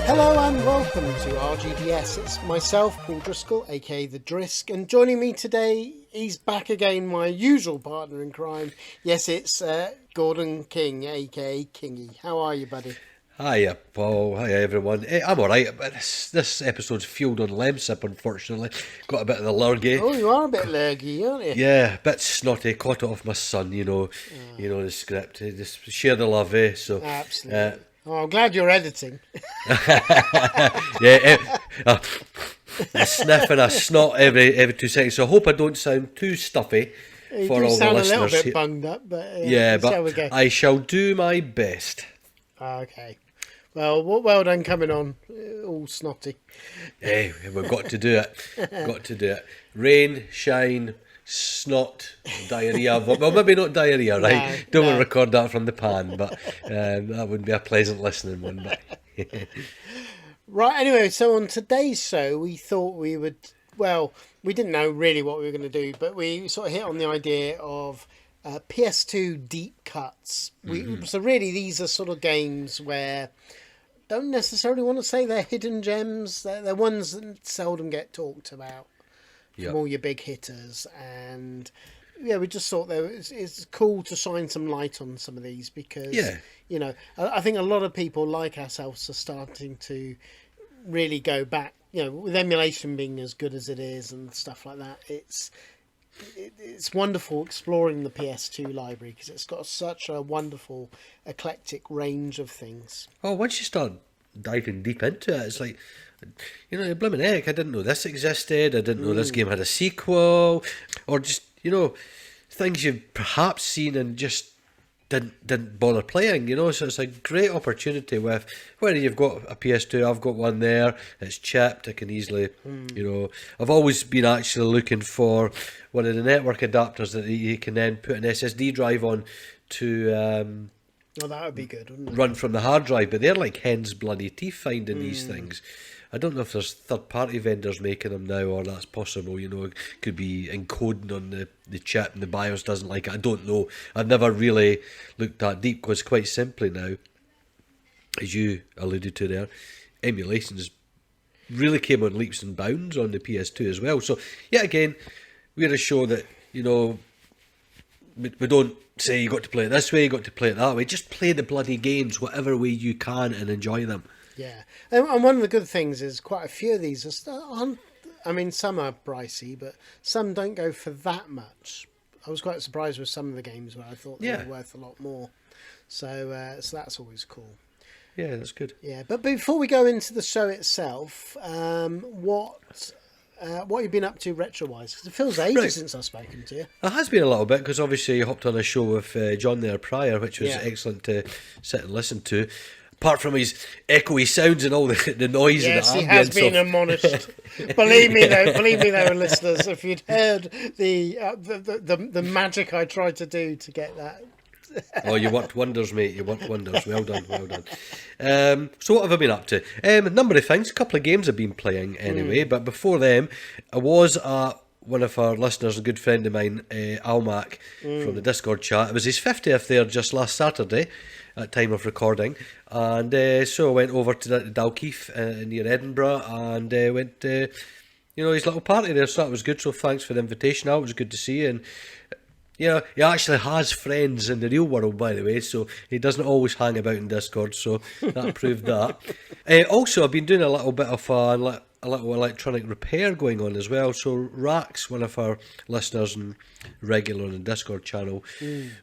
Hello and welcome to RGDS. It's myself, Paul Driscoll, aka the Drisk, and joining me today, he's back again, my usual partner in crime. Yes, it's Gordon King, aka Kingy. How are you, buddy? Hiya, Paul. Hiya, everyone. I'm alright, but this episode's fueled on Lemsip, unfortunately. Got a bit of the lurgy. Oh, you are a bit lurgy, aren't you? Yeah, a bit snotty. Caught it off my son, you know the script. Just share the love, eh? So, Absolutely. Oh, I'm glad you're editing. yeah, a sniff and a snot every 2 seconds. So I hope I don't sound too stuffy You for do all the sound a listeners. little bit bunged up, but Yeah, let's see how we but go. I shall do my best. Okay. Well done coming on, all snotty. Hey, we've got to do it. Got to do it. Rain, shine, snot, diarrhea. Well, maybe not diarrhea, right? Don't want to record that from the pan, but that would be a pleasant listening one. But Right, anyway, so on today's show, we thought we would, well, we didn't know really what we were going to do, but we sort of hit on the idea of PS2 deep cuts. So really, these are sort of games where don't necessarily want to say they're hidden gems. They're ones that seldom get talked about from all your big hitters. And yeah, we just thought it's cool to shine some light on some of these because, you know, I think a lot of people like ourselves are starting to really go back, you know, with emulation being as good as it is and stuff like that. It's wonderful exploring the PS2 library because it's got such a wonderful eclectic range of things. oh, once you start diving deep into it, it's like, you know, blimmin' heck, I didn't know this existed. I didn't know this game had a sequel, or just, you know, things you've perhaps seen and just didn't bother playing, you know. So it's a great opportunity with whether you've got a PS2, I've got one there, it's chipped, I can easily, you know, I've always been actually looking for one of the network adapters that you can then put an SSD drive on to Oh, that would be good, wouldn't it? run from the hard drive, but they're like hen's bloody teeth finding these things. I don't know if there's third-party vendors making them now, or that's possible, you know. It could be encoding on the chip and the BIOS doesn't like it. I don't know. I've never really looked that deep because quite simply now, as you alluded to there, emulations really came on leaps and bounds on the PS2 as well. So, yet again, we're a show that, you know, we don't say you got to play it this way, you got to play it that way. Just play the bloody games whatever way you can and enjoy them. Yeah, and one of the good things is quite a few of these I mean, some are pricey, but some don't go for that much. I was quite surprised with some of the games where I thought they were worth a lot more. So that's always cool. Yeah, that's good. Yeah, but before we go into the show itself, what you've been up to retro-wise? Because it feels ages since I've spoken to you. It has been a little bit because obviously you hopped on a show with John there prior, which was excellent to sit and listen to. Apart from his echoey sounds and all the noise and the ambience. Yes, he has been admonished. Believe me, though, listeners, if you'd heard the magic I tried to do to get that. Oh, you worked wonders, mate. You worked wonders. Well done, well done. So what have I been up to? A number of things. A couple of games I've been playing anyway. But before them, I was at one of our listeners, a good friend of mine, Almac, from the Discord chat. It was his 50th there just last Saturday at time of recording. And so I went over to Dalkeith near Edinburgh and went to, you know, his little party there. So that was good. So thanks for the invitation out. It was good to see you. And you know, he actually has friends in the real world, by the way, so he doesn't always hang about in Discord, so that proved that. Also, I've been doing a little bit of a little electronic repair going on as well. So Rax, one of our listeners and regular on the Discord channel,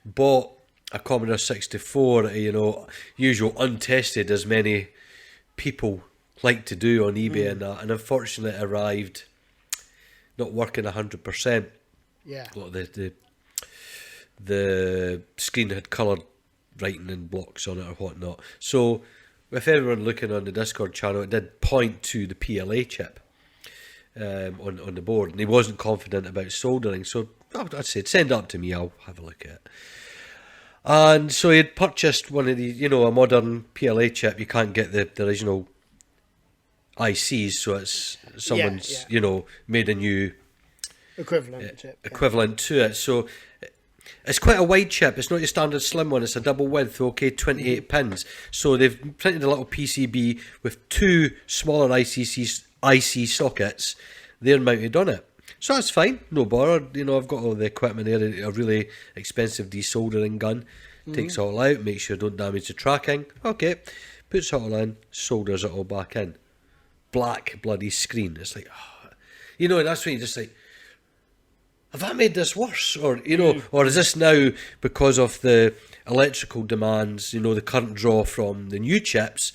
bought a Commodore 64, you know, usual untested, as many people like to do on eBay and that, and unfortunately it arrived not working 100%. Yeah. A lot of the screen had coloured writing in blocks on it or whatnot. So with everyone looking on the Discord channel, it did point to the PLA chip on the board, and he wasn't confident about soldering. So I said, send it up to me, I'll have a look at it. And so he had purchased one of the, you know, a modern PLA chip. You can't get the original ICs, so it's someone's, you know, made a new equivalent chip. Equivalent to it. So It's quite a wide chip. It's not your standard slim one. It's a double width, okay, 28 pins. So they've printed a little PCB with 2 smaller IC sockets. They're mounted on it. So that's fine, no bother. You know, I've got all the equipment there, a really expensive desoldering gun. Takes it all out, make sure don't damage the tracking. Okay, puts it all in, solders it all back in. Black bloody screen. It's like, oh. You know, and that's when you just like, have I made this worse? Or, you know, or is this now because of the electrical demands, you know, the current draw from the new chips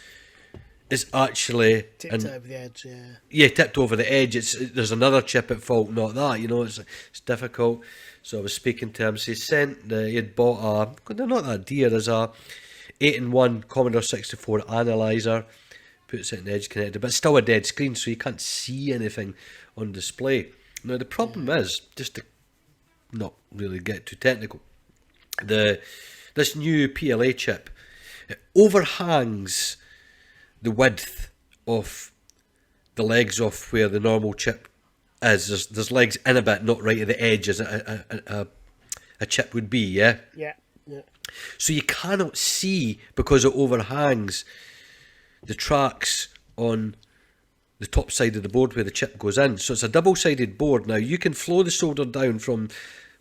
is actually... Tipped over the edge, yeah. Yeah, tipped over the edge. There's another chip at fault, not that, you know, it's difficult. So I was speaking to him, so he had bought they're not that dear, there's a 8-in-1 Commodore 64 analyzer, puts it in the edge connector, but it's still a dead screen, so you can't see anything on display. Now the problem is, just to not really get too technical, this new PLA chip, it overhangs the width of the legs of where the normal chip is. There's legs in a bit, not right at the edge as a chip would be, yeah? Yeah. So you cannot see, because it overhangs the tracks on the top side of the board where the chip goes in. So it's a double-sided board. Now, you can flow the solder down from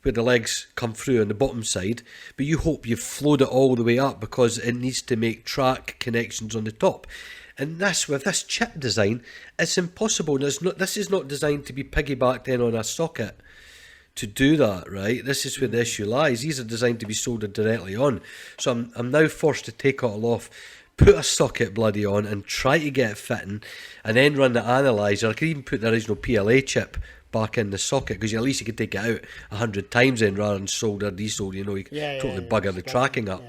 where the legs come through on the bottom side, but you hope you've flowed it all the way up because it needs to make track connections on the top. And with this chip design, it's impossible. This is not designed to be piggybacked in on a socket to do that, right? This is where the issue lies. These are designed to be soldered directly on. So I'm now forced to take it all off, put a socket bloody on and try to get it fitting, and then run the analyzer. I could even put the original PLA chip back in the socket, because at least you could take it out 100 times then rather than solder, desolder, you know, you can totally bugger the tracking up.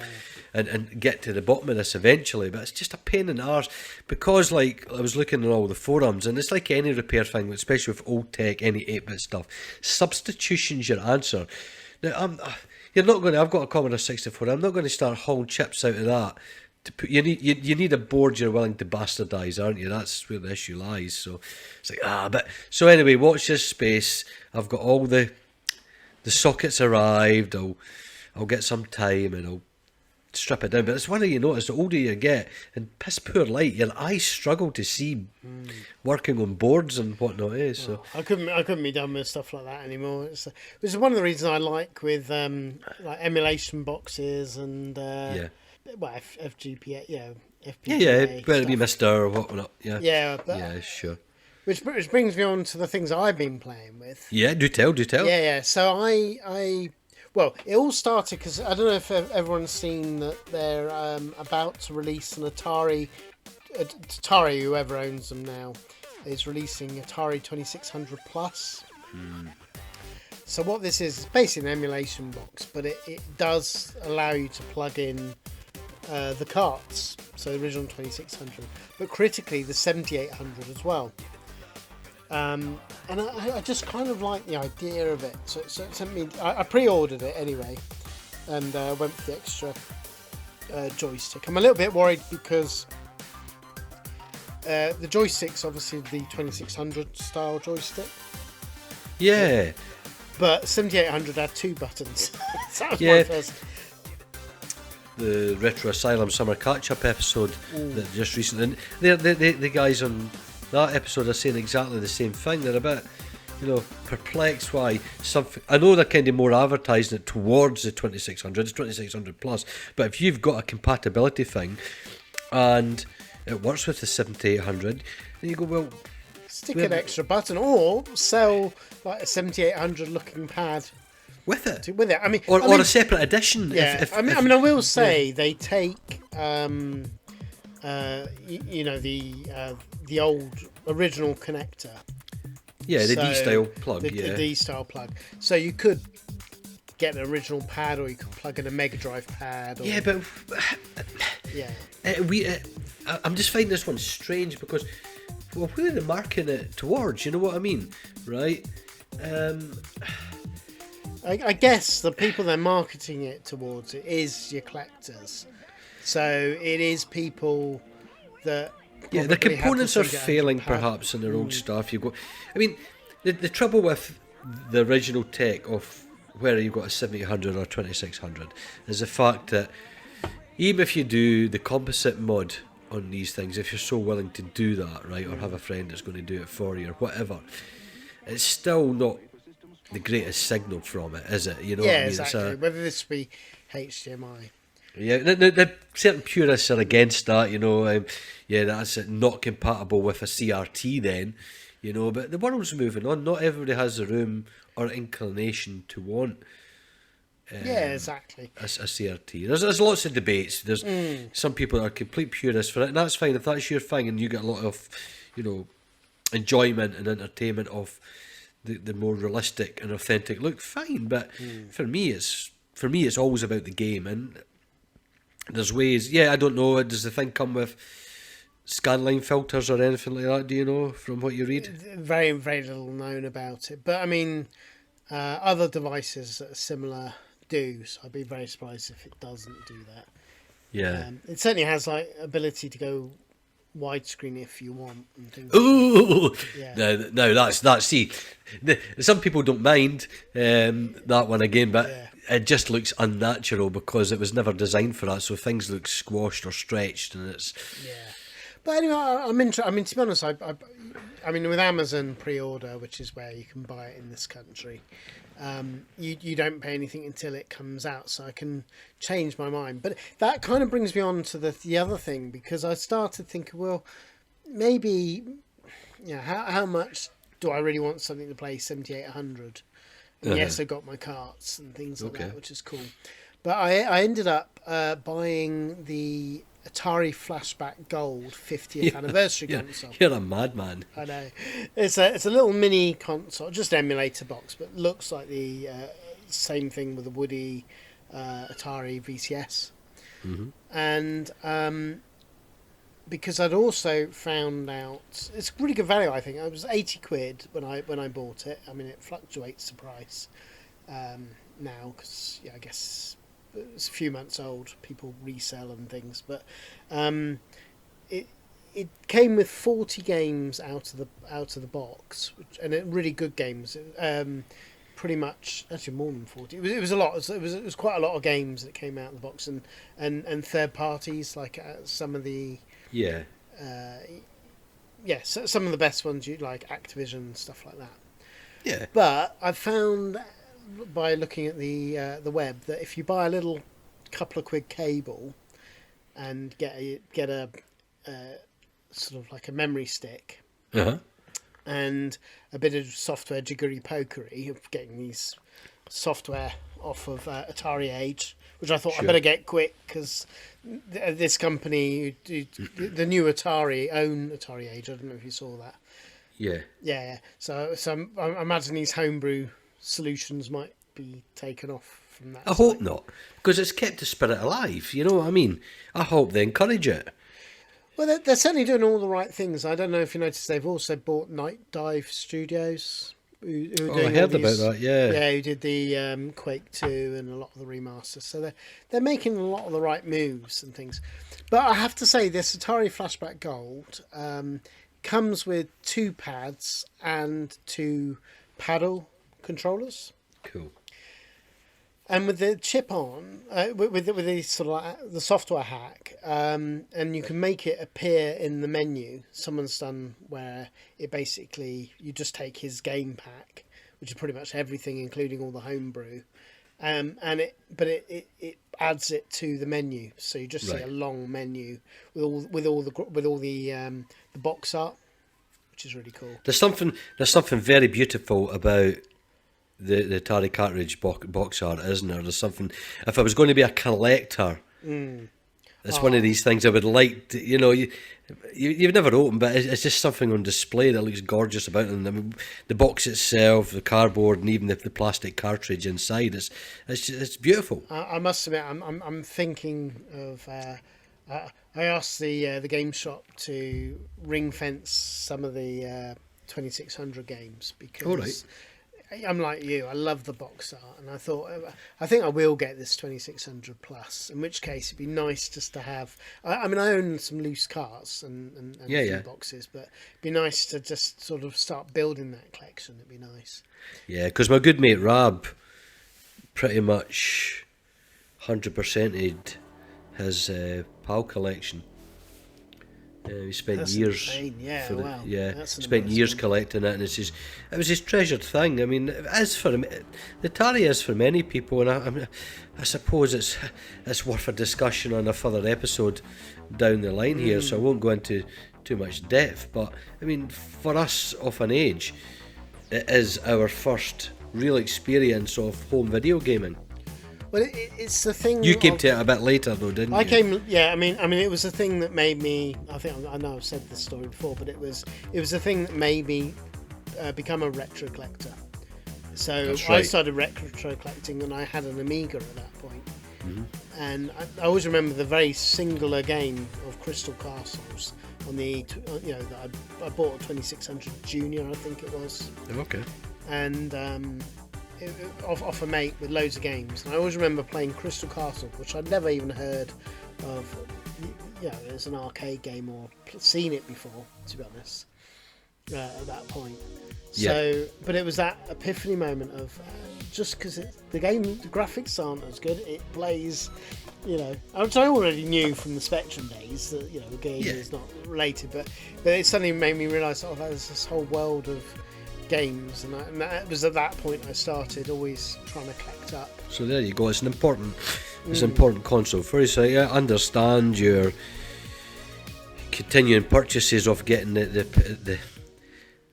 And get to the bottom of this eventually, but it's just a pain in the arse, because like I was looking at all the forums, and it's like any repair thing, especially with old tech, any 8-bit stuff, substitution's your answer. Now you're not going to, I've got a Commodore 64, I'm not going to start hauling chips out of that to put, you need a board you're willing to bastardise, aren't you? That's where the issue lies. So it's like, but so anyway, watch this space. I've got all the sockets arrived. I'll get some time and I'll strip it down. But it's one of you notice, the older you get, and piss poor light, your eyes struggle to see working on boards and whatnot. So I couldn't be done with stuff like that anymore. Which is one of the reasons I like with like emulation boxes and FGPA, FPGA whether it be Mister or whatnot. Sure. Which brings me on to the things I've been playing with. Yeah, do tell. Yeah. So well, it all started because I don't know if everyone's seen that they're about to release an Atari, whoever owns them now, is releasing Atari 2600 Plus. So what this is basically an emulation box, but it does allow you to plug in the carts, so the original 2600, but critically the 7800 as well. And I just kind of like the idea of it. So it sent me. I pre-ordered it anyway, and went for the extra joystick. I'm a little bit worried because the joystick's obviously the 2600 style joystick. Yeah. But 7800 had 2 buttons. So that was my first. The Retro Asylum Summer Catch-Up episode that just recently, the guys on that episode are saying exactly the same thing. They're a bit, perplexed why something. I know they're kind of more advertising it towards the 2600, it's 2600 plus, but if you've got a compatibility thing and it works with the 7800, then you go, well, stick an extra button or sell like a 7800 looking pad with it. I mean, or a separate edition. Yeah, I will say they take the old original connector. Yeah, the D-style plug. The D-style plug. So you could get an original pad, or you could plug in a Mega Drive pad. I'm just finding this one strange because, well, who are they marketing it towards? You know what I mean, right? I guess the people they're marketing it towards is your collectors. So it is people that. Yeah, the components are failing perhaps in their old stuff. I mean, the trouble with the original tech of whether you've got a 7800 or 2600 is the fact that even if you do the composite mod on these things, if you're so willing to do that, right, or have a friend that's going to do it for you or whatever, it's still not the greatest signal from it, is it? You know what I mean? Exactly. Whether this be HDMI. Yeah, the certain purists are against that, you know. Yeah, that's it, not compatible with a CRT then, you know. But the world's moving on. Not everybody has the room or inclination to want Exactly. a CRT. There's lots of debates. There's some people that are complete purists for it, and that's fine. If that's your thing and you get a lot of, you know, enjoyment and entertainment of the more realistic and authentic look, fine. But for me, it's always about the game. And there's ways. Yeah, I don't know. Does the thing come with scanline filters or anything like that? Do you know from what you read? Very, very little known about it. But I mean, other devices that are similar do. So I'd be very surprised if it doesn't do that. Yeah. It certainly has like ability to go widescreen if you want and things. Ooh, Yeah. no, that's see. Some people don't mind that one again, but it just looks unnatural because it was never designed for that. So things look squashed or stretched, and it's But anyway, I'm interested. I mean, to be honest, I mean, with Amazon pre-order, which is where you can buy it in this country, you don't pay anything until it comes out, so I can change my mind. But that kind of brings me on to the other thing, because I started thinking, well, maybe, how much do I really want something to play 7800? And yes, I got my carts and things like that, which is cool. But I ended up buying the Atari Flashback Gold 50th anniversary console. You're a madman. I know. It's a little mini console, just emulator box, but looks like the same thing with the Woody Atari VCS. Mm-hmm. And because I'd also found out it's really good value. I think it was £80 when I bought it. I mean, it fluctuates the price now because I guess it's a few months old. People resell and things, but it came with 40 games out of the box, and really good games. Pretty much, actually more than 40. It was a lot. It was quite a lot of games that came out of the box, and third parties like some of the some of the best ones you like Activision and stuff like that. Yeah. But I found by looking at the web that if you buy a little couple of quid cable and get a sort of like a memory stick and a bit of software jiggery pokery of getting these software off of Atari Age, which I thought I better get quick because this company, the new Atari, own Atari Age. I don't know if you saw that. Yeah. So I imagine these homebrew solutions might be taken off from that. I hope not, because it's kept the spirit alive. You know what I mean? I hope they encourage it. Well, they're certainly doing all the right things. I don't know if you noticed they've also bought Night Dive Studios. Who are doing I heard about that. Yeah, who did the Quake 2 and a lot of the remasters. So they're making a lot of the right moves and things. But I have to say, this Atari Flashback Gold comes with 2 pads and 2 paddle controllers. Cool. And with the chip on, with the sort of like the software hack, and you can make it appear in the menu. Someone's done where it basically you just take his game pack, which is pretty much everything, including all the homebrew, and it adds it to the menu. So you just see a long menu with all the box art, which is really cool. There's something very beautiful about the Atari cartridge box art, isn't there? There's something. If I was going to be a collector, it's one of these things I would like to, you've never opened, but it's just something on display that looks gorgeous about it. And I mean, the box itself, the cardboard, and even the plastic cartridge inside, it's beautiful. I must admit, I'm thinking of. I asked the game shop to ring fence some of the 2600 games because. I'm like you. I love the box art, and I think I will get this 2600 plus. In which case, it'd be nice just to have. I mean, I own some loose carts and a few boxes, but it'd be nice to just sort of start building that collection. It'd be nice. Yeah, because my good mate Rab, pretty much 100%ed his PAL collection. He spent That's years. insane. Yeah, for the, wow. Yeah, That's an spent years amazing- collecting it, and it was his treasured thing. I mean, as for the Atari is for many people, and I suppose it's worth a discussion on a further episode down the line here. So I won't go into too much depth. But I mean, for us of an age, it is our first real experience of home video gaming. Well, it's the thing. You came to it a bit later, though, didn't you? I came. Yeah, I mean, it was the thing that made me. I know I've said this story before, but it was the thing that made me become a retro collector. So That's I right. started retro collecting, and I had an Amiga at that point. Mm-hmm. And I always remember the very singular game of Crystal Castles on the that I bought a 2600 Junior, I think it was, Okay. and off a mate with loads of games. And I always remember playing Crystal Castle, which I'd never even heard of. As an arcade game or seen it before, to be honest. At that point, so but it was that epiphany moment of just because the graphics aren't as good, it plays, which I already knew from the Spectrum days that the game is not related, but it suddenly made me realise there's this whole world of games, and that was at that point I started always trying to collect up. So there you go. It's an important console for you. So I understand your continuing purchases of getting the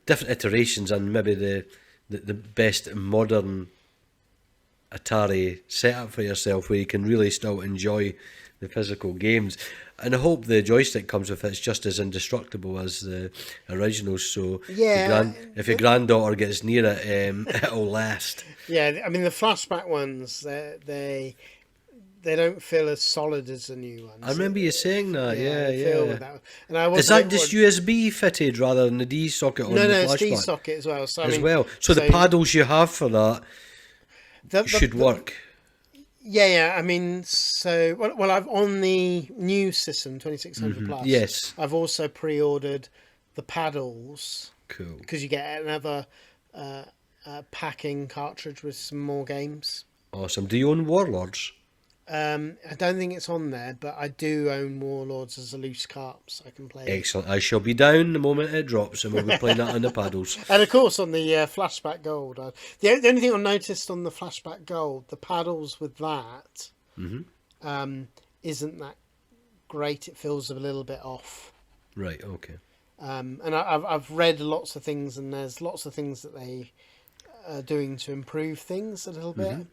different iterations and maybe the best modern Atari setup for yourself, where you can really still enjoy the physical games. And I hope the joystick comes with it's just as indestructible as the originals. So if your granddaughter gets near it, it'll last. Yeah, I mean the Flashback ones, they don't feel as solid as the new ones. I remember you saying that. They feel with that. And I was Is that just USB fitted rather than the D socket on the Flashback? No, it's D socket as well. So So the paddles you have for that should work. Yeah. I mean, so I've on the new system 2600 plus. Yes. I've also pre-ordered the paddles. Cool. Because you get another packing cartridge with some more games. Awesome. Do you own Warlords? I don't think it's on there, but I do own Warlords as a loose cart, so I can play. Excellent. I shall be down the moment it drops, and we'll be playing that on the paddles. And of course, on the Flashback Gold, the only thing I noticed on the Flashback Gold, the paddles with that isn't that great. It feels a little bit off. Right. Okay. And I've read lots of things, and there's lots of things that they are doing to improve things a little bit.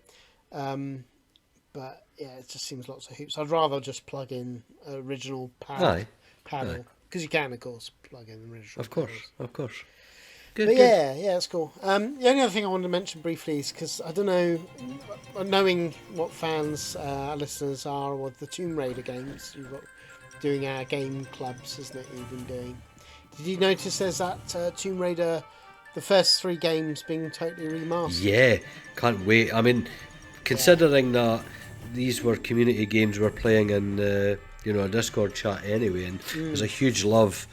But yeah, it just seems lots of hoops. I'd rather just plug in original paddle, because you can, of course, plug in original. Of course. Good. But yeah, it's cool. The only other thing I wanted to mention briefly is because I don't know, knowing what fans, listeners are with the Tomb Raider games, you've got doing our game clubs, isn't it? You've been doing. Did you notice there's that Tomb Raider, the first 3 games being totally remastered? Yeah, can't wait. I mean, considering that these were community games we're playing in a Discord chat anyway, and there's a huge love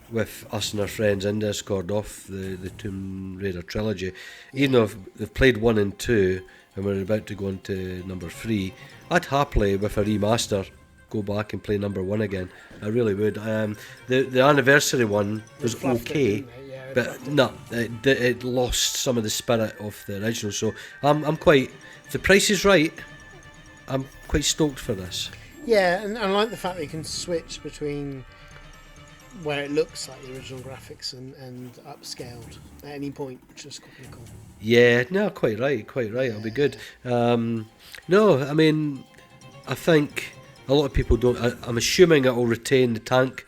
with us and our friends in Discord of the Tomb Raider trilogy. Even though they've played 1 and 2 and we're about to go into number 3, I'd happily, with a remaster, go back and play number 1 again. I really would. The anniversary one was okay, but no, it lost some of the spirit of the original. So I'm quite, if the price is right, I'm quite stoked for this. Yeah, and I like the fact that you can switch between where it looks like the original graphics and upscaled at any point, which is pretty cool. Yeah, no, quite right. It'll be good. No, I mean, I think a lot of people don't. I'm assuming it will retain the tank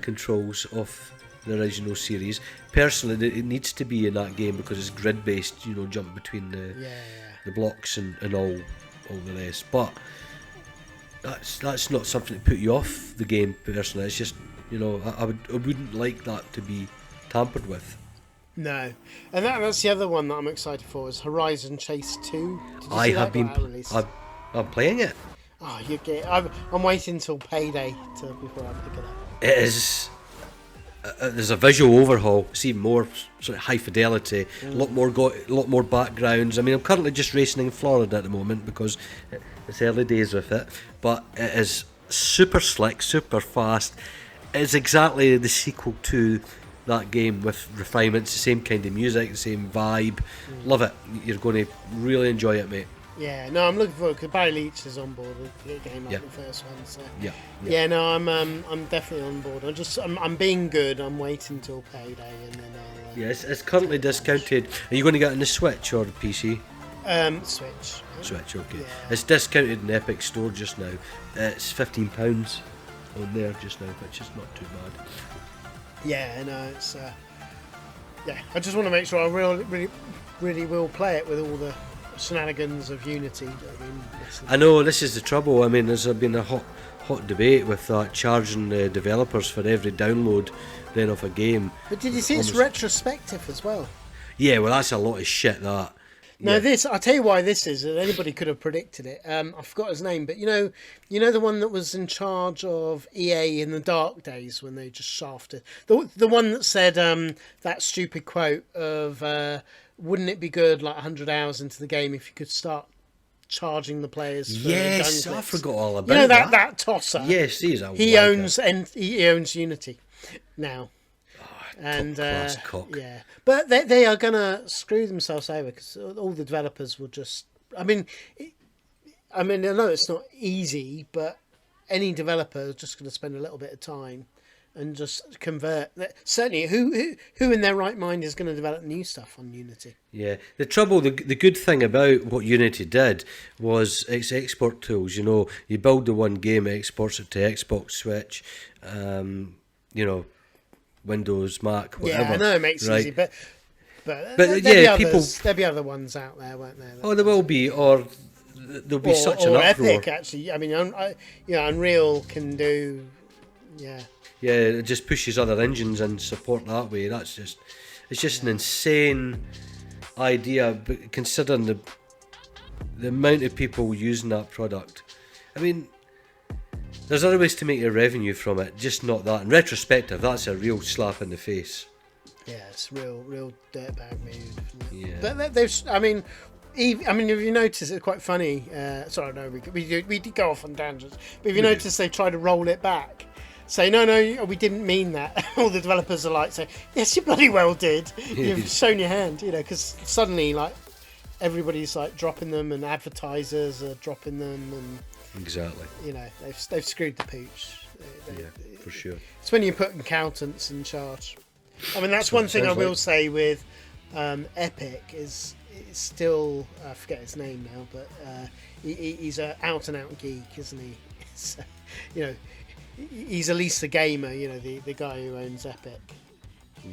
controls of the original series. Personally, it needs to be in that game because it's grid based. Jump between the blocks and all the rest. But that's not something to put you off the game. Personally, it's just I wouldn't like that to be tampered with. No, and that's the other one that I'm excited for is Horizon Chase 2. I have been. I'm playing it. Oh, I'm waiting till payday before I pick it up. It is there's a visual overhaul. See more sort of high fidelity, a lot more backgrounds. I mean, I'm currently just racing in Florida at the moment because it's early days with it, but it is super slick, super fast. It's exactly the sequel to that game with refinements, the same kind of music, the same vibe. Love it. You're going to really enjoy it, mate. Yeah, no, I'm looking forward because Barry Leach is on board with the game like Yep. the first one. So Yeah. no, I'm definitely on board. I'm being good. I'm waiting till payday and then I'll Yeah, it's currently discounted. Are you going to get it on the Switch or the PC? Switch. Switch, okay. Yeah. It's discounted in Epic Store just now. It's £15 on there just now, which is not too bad. Yeah, no, it's I just want to make sure I really will play it with all the shenanigans of Unity that have been messing. I know this is the trouble. I mean, there's been a hot debate with that charging the developers for every download then of a game. But did you see it's retrospective as well? Yeah, well, that's a lot of shit. That. No, Yeah. I'll tell you why this is. And anybody could have predicted it. I forgot his name, but you know the one that was in charge of EA in the dark days when they just shafted the one that said that stupid quote of wouldn't it be good like 100 hours into the game if you could start charging the players for Yes, gun I clips? forgot all about You know that. that tosser. Yes, he's a He wanker. he owns Unity now. And Top-class cock. yeah, but they are gonna screw themselves over because all the developers will just. I mean, I know it's not easy, but any developer is just going to spend a little bit of time and just convert. Certainly, who in their right mind is going to develop new stuff on Unity? Yeah, the good thing about what Unity did was its export tools. You know, you build the one game, it exports it to Xbox, Switch, Windows, Mac, whatever. Yeah, I know it makes it right? easy, but yeah, there'll be other ones out there, won't there? Oh, there will be, or there'll be such an or uproar. Epic actually. I mean, Unreal can do. Yeah. Yeah, it just pushes other engines and support that way. It's just an insane idea, but considering the amount of people using that product. I mean, there's other ways to make your revenue from it, just not that. In retrospective, that's a real slap in the face. Yeah, it's real dirtbag move. Yeah. But they've. I mean, if you notice, it's quite funny. Sorry, no, we did go off on tangents. But if you notice, they try to roll it back. Say no, we didn't mean that. All the developers are like, say, yes, you bloody well did. You've shown your hand, because suddenly like everybody's like dropping them, and advertisers are dropping them, and Exactly. they've screwed the pooch. For sure. It's when you put accountants in charge. I mean, that's one thing I will say with Epic is it's still I forget his name now, but he's an out and out geek, isn't he? So, he's at least a gamer. The guy who owns Epic.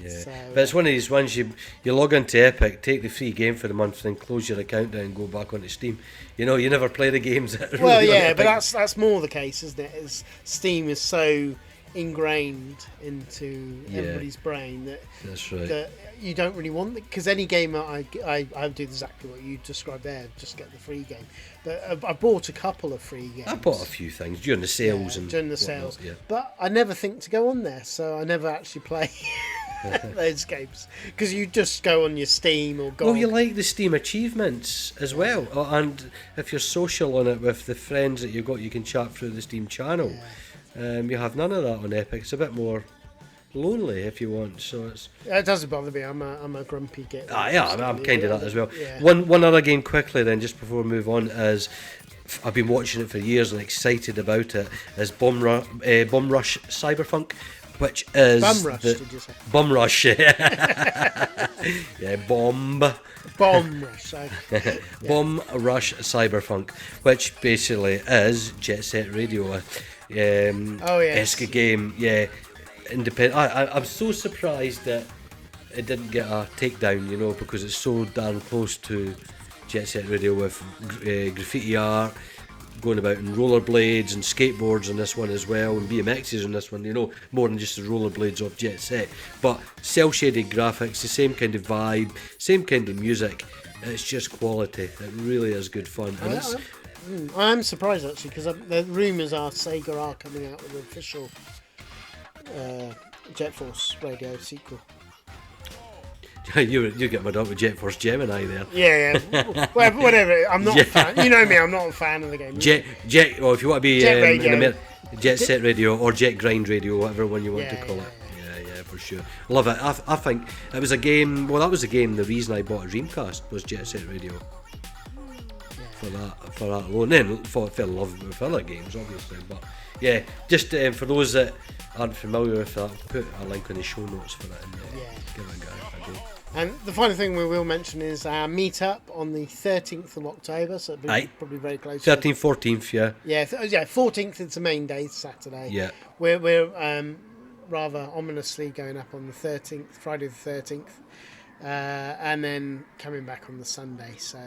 Yeah, So, but it's one of these ones you log into Epic, take the free game for the month, then close your account down and go back onto Steam. You never play the games. That are well, really on yeah, but Epic. that's more the case, isn't it? Is Steam is so ingrained into everybody's brain That's right. that you don't really want it, because any gamer I do exactly what you described there, just get the free game. But I bought a couple of free games. I bought a few things during the sales and during the whatnot, sales, yeah. but I never think to go on there, so I never actually play those games, because you just go on your Steam or GOG. Well, you like the Steam achievements as well, and if you're social on it with the friends that you've got, you can chat through the Steam channel. You have none of that on Epic. It's a bit more lonely if you want. So It doesn't bother me. I'm a grumpy git. I'm kind of that as well. Yeah. One other game quickly then, just before we move on, is I've been watching it for years and excited about it. Is Bum Rush Cyberfunk, which is Bum Rush, did you say? Bum Rush. Yeah, Bomb Rush. Bum Rush Cyberfunk, which basically is Jet Set Radio. Esque game, yeah. Independent. I'm so surprised that it didn't get a takedown, because it's so darn close to Jet Set Radio with graffiti art, going about in rollerblades and skateboards in this one as well, and BMXs in this one, more than just the rollerblades of Jet Set. But cel-shaded graphics, the same kind of vibe, same kind of music. It's just quality. It really is good fun. And I'm surprised actually, because the rumours are Sega are coming out with an official Jet Force Radio sequel. you get my dog with Jet Force Gemini there. Yeah. Whatever. I'm not a fan. You know me. I'm not a fan of the game. Jet. Well, if you want to be Jet Radio. Jet Set Radio or Jet Grind Radio, whatever one you want to call it. Yeah, for sure. Love it. I think it was a game. Well, that was the game. The reason I bought a Dreamcast was Jet Set Radio. For that alone. Then for love with other games, obviously. But yeah, just for those that aren't familiar with that, I'll put a link in the show notes for that. And give it a go. And the final thing we will mention is our meetup on the 13th of October, so it'll be probably very close. 13th, 14th, yeah. Yeah, 14th is the main day, Saturday. Yeah. We're rather ominously going up on the 13th, Friday the 13th, and then coming back on the Sunday. So,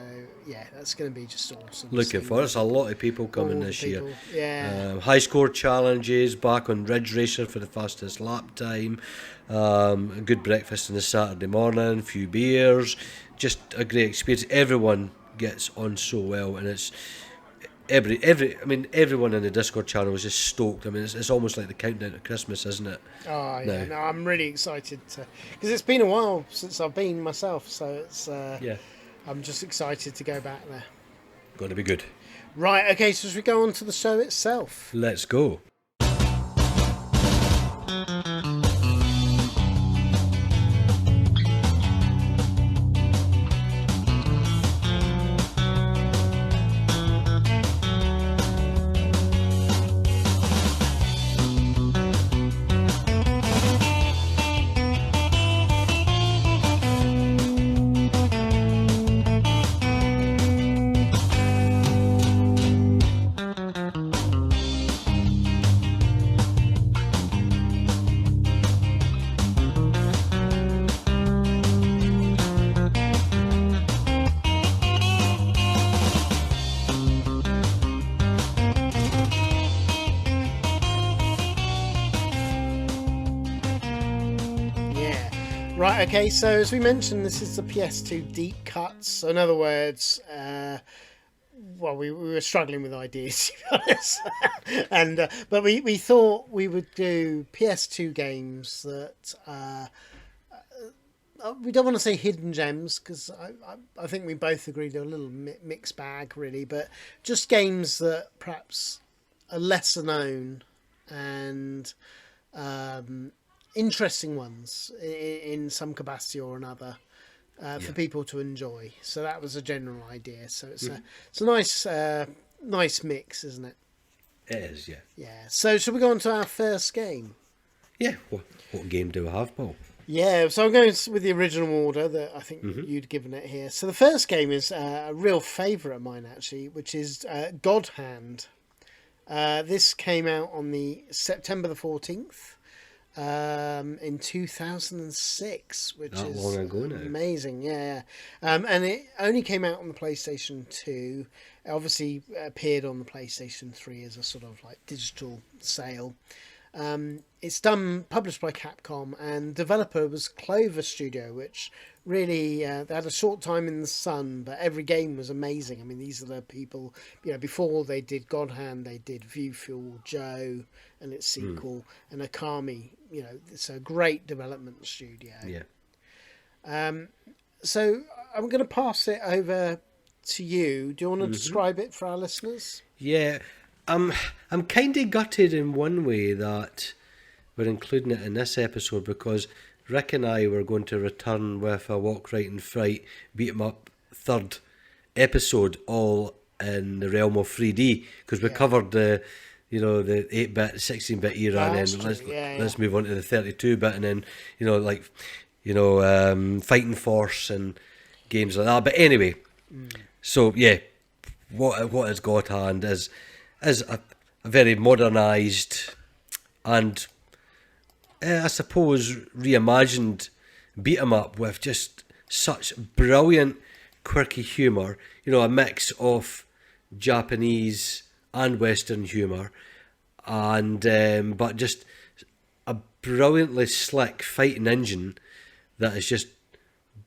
yeah, that's going to be just awesome. Looking for it. There's a lot of people coming this year. Yeah. High score challenges, back on Ridge Racer for the fastest lap time. A good breakfast on a Saturday morning, few beers, just a great experience. Everyone gets on so well, and it's everyone in the Discord channel is just stoked. I mean, it's almost like the countdown to Christmas, isn't it? Oh yeah, no, I'm really excited because it's been a while since I've been myself, so it's I'm just excited to go back there. Going to be good. Right, okay, so as we go on to the show itself, let's go. Right, okay, so as we mentioned, this is the PS2 deep cuts. So in other words, well, we were struggling with ideas, to be honest. But we thought we would do PS2 games that... we don't want to say hidden gems, because I think we both agree they're a little mixed bag, really. But just games that perhaps are lesser known and... interesting ones in some capacity or another for people to enjoy. So that was a general idea. So it's a nice mix, isn't it? It is, yeah. Yeah. So should we go on to our first game? Yeah. What game do we have, Paul? Yeah. So I'm going with the original order that I think you'd given it here. So the first game is a real favourite of mine, actually, which is God Hand. This came out on the September the 14th. In 2006, which Not is long ago now. Amazing, yeah. And it only came out on the PlayStation 2. It obviously appeared on the PlayStation 3 as a sort of like digital sale. It's published by Capcom, and developer was Clover Studio, which really they had a short time in the sun, but every game was amazing. I mean, these are the people, before they did God Hand, they did View Fuel Joe and its sequel, and Okami. It's a great development studio. Yeah. So I'm going to pass it over to you. Do you want to describe it for our listeners? Yeah. I'm kind of gutted in one way that we're including it in this episode, because Rick and I were going to return with a Walk Right and Fright beat 'em up third episode, all in the realm of 3D, because we covered the 8-bit, 16-bit era, and then let's move on to the 32-bit, and then Fighting Force and games like that. But anyway, so yeah, what is God Hand is a very modernised and I suppose reimagined beat 'em up with just such brilliant quirky humour, a mix of Japanese and Western humour, and but just a brilliantly slick fighting engine that is just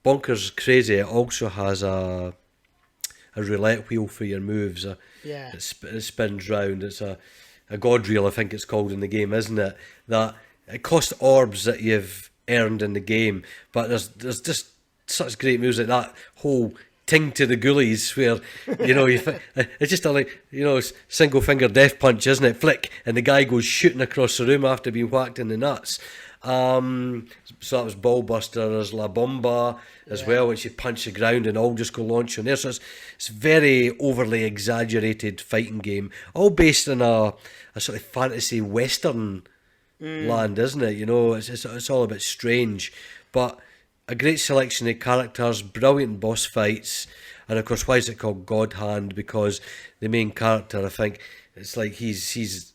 bonkers crazy. It also has a roulette wheel for your moves. It spins round. It's a god reel, I think it's called in the game, isn't it? That it costs orbs that you've earned in the game, but there's just such great moves like that whole ting to the ghoulies where it's just a single finger death punch, isn't it? Flick, and the guy goes shooting across the room after being whacked in the nuts. So that was Ballbuster. There's La Bomba as well, which you punch the ground and all just go launch on there. So it's very overly exaggerated fighting game, all based on a sort of fantasy western land, isn't it? It's all a bit strange, but a great selection of characters, brilliant boss fights, and of course, why is it called God Hand? Because the main character, I think, it's like he's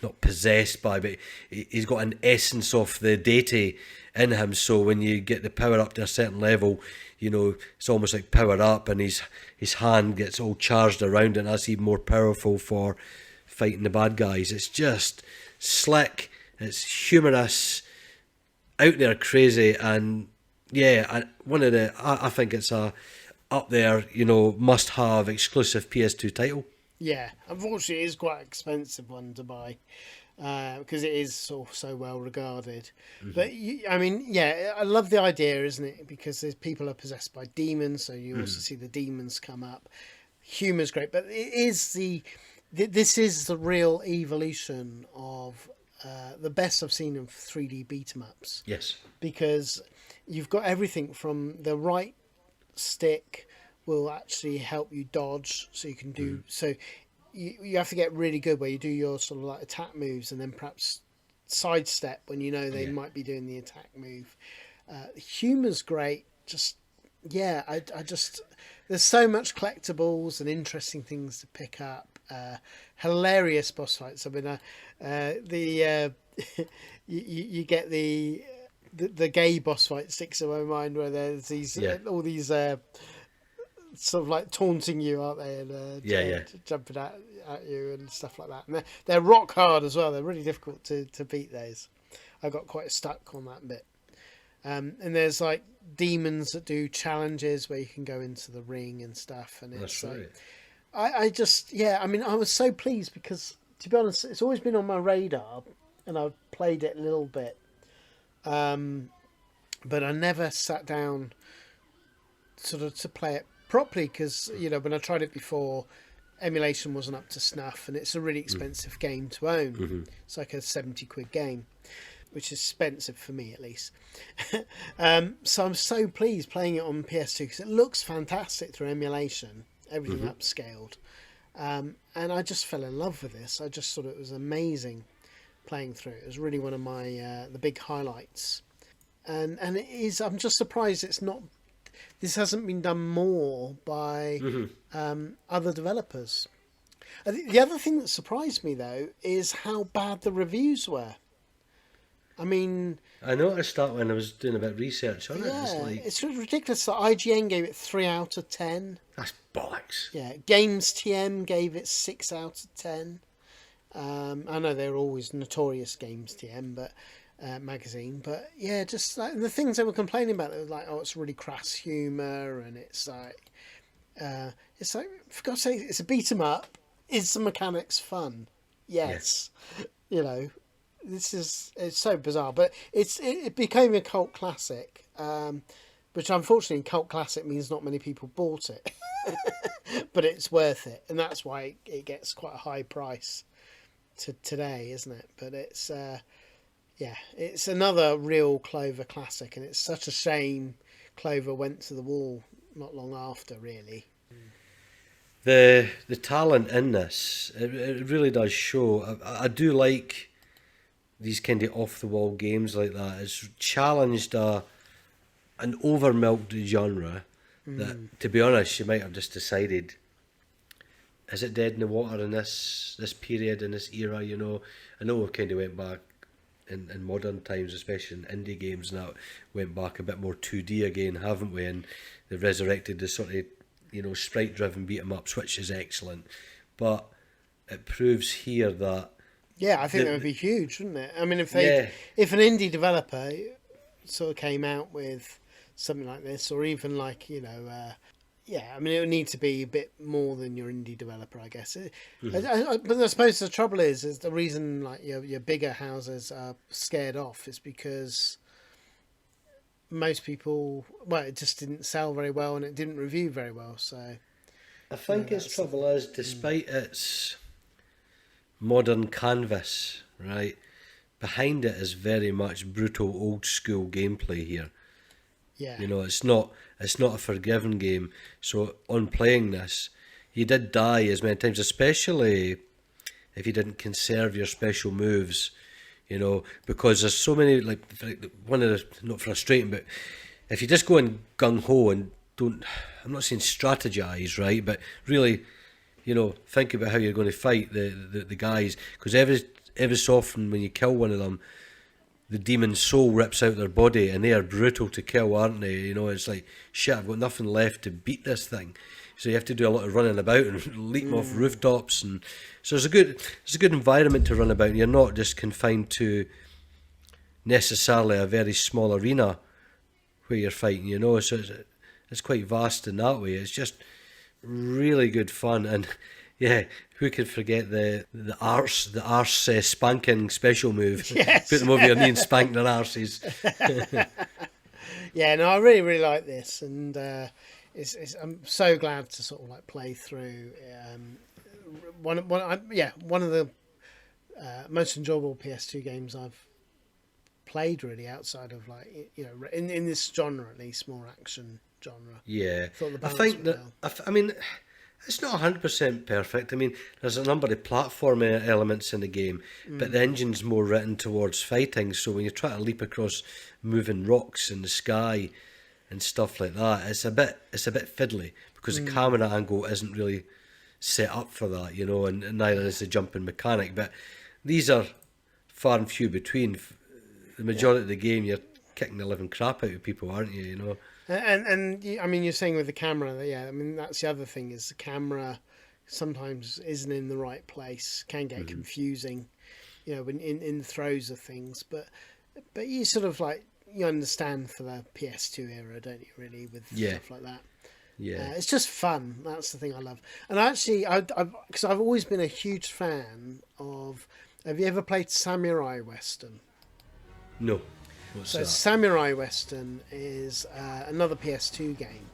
not possessed by, but he's got an essence of the deity in him. So when you get the power up to a certain level, it's almost like power up, and his hand gets all charged around, and that's even more powerful for fighting the bad guys. It's just slick, it's humorous, out there crazy, and I think it's a up there, must have exclusive PS2 title. Yeah, unfortunately, it is quite an expensive one to buy because it is so well regarded. Mm-hmm. But I love the idea, isn't it? Because people are possessed by demons, so you also see the demons come up. Humor's great, but this is the real evolution of the best I've seen of 3D beat 'em ups. Yes, because you've got everything from the right stick will actually help you dodge, so you can do so. You have to get really good where you do your sort of like attack moves and then perhaps sidestep when they might be doing the attack move. Humor's great. I just there's so much collectibles and interesting things to pick up. Hilarious boss fights. I mean, you get the gay boss fight sticks in my mind where there's these all these sort of like taunting you, aren't they? And jumping at you and stuff like that. And they're rock hard as well. They're really difficult to beat those. I got quite stuck on that bit. And there's like demons that do challenges where you can go into the ring and stuff. And it's right. I was so pleased because, to be honest, it's always been on my radar and I've played it a little bit. But I never sat down sort of to play it properly because, when I tried it before, emulation wasn't up to snuff and it's a really expensive game to own. Mm-hmm. It's like a 70 quid game, which is expensive for me at least. So I'm so pleased playing it on PS2 because it looks fantastic through emulation, everything upscaled. And I just fell in love with this. I just thought it was amazing playing through. It was really one of my the big highlights. And it is, I'm just surprised this hasn't been done more by other developers. The other thing that surprised me, though, is how bad the reviews were. I mean, I noticed that when I was doing a bit of research on it. It's ridiculous that IGN gave it 3 out of 10. That's bollocks. Yeah, Games TM gave it 6 out of 10. I know they're always notorious Games TM, but magazine. But yeah, just like the things they were complaining about, they were like, oh, it's really crass humour, and it's like for God's sake, it's a beat 'em up. Is the mechanics fun? Yes. It's so bizarre, but it became a cult classic, which unfortunately cult classic means not many people bought it, but it's worth it, and that's why it gets quite a high price today, isn't it? But it's it's another real Clover classic, and it's such a shame Clover went to the wall not long after, really. The talent in this, it really does show. I do like these kind of off-the-wall games like that. It's challenged an over-milked genre that, to be honest, you might have just decided, is it dead in the water in this period, in this era, I know we kind of went back in modern times, especially in indie games now, went back a bit more 2D again, haven't we? And they've resurrected the sort of, sprite-driven beat-em-ups, which is excellent. But it proves here that... Yeah, I think that would be huge, wouldn't it? I mean, if an indie developer sort of came out with something like this, or even like, yeah, I mean, it would need to be a bit more than your indie developer, I guess. But I suppose the trouble is the reason like your bigger houses are scared off is because most people, well, it just didn't sell very well and it didn't review very well. So I think its trouble is, despite its modern canvas, right, behind it is very much brutal old school gameplay here. yeah, You know, it's not a forgiving game. So on playing this, you did die as many times, especially if you didn't conserve your special moves. You know, because there's so many, like one of the, not frustrating, but if you just go in gung ho and don't, I'm not saying strategize, right, but really, you know, think about how you're going to fight the guys, because every so often when you kill one of them, the demon's soul rips out their body, and they are brutal to kill, aren't they? You know, it's like, shit, I've got nothing left to beat this thing. So you have to do a lot of running about and leaping off rooftops, and so it's a good environment to run about. And you're not just confined to necessarily a very small arena where you're fighting. You know, so it's quite vast in that way. It's just really good fun, and yeah, who could forget the arse spanking special move? Yes. Put them over your knee and spank their arses. yeah. No, I really really like this, and I'm so glad to sort of like play through. One of the most enjoyable PS2 games I've played, really, outside of like, you know, in this genre at least, more action genre. Yeah, Thought the I balance think was that well. I mean, it's not 100% perfect. I mean, there's a number of platform elements in the game, but the engine's more written towards fighting. So when you try to leap across moving rocks in the sky and stuff like that, it's a bit fiddly because the camera angle isn't really set up for that, you know, and neither is the jumping mechanic. But these are far and few between. The majority of the game, you're kicking the living crap out of people, aren't you? You know. I mean, you're saying with the camera, I mean, that's the other thing, is the camera sometimes isn't in the right place, can get confusing, you know, in the throes of things. But you sort of like, you understand for the PS2 era, don't you? Really, with stuff like that. Yeah. It's just fun. That's the thing I love. And actually, because I've always been a huge fan of. Have you ever played Samurai Western? No. What's So that? Samurai Western is another PS2 game.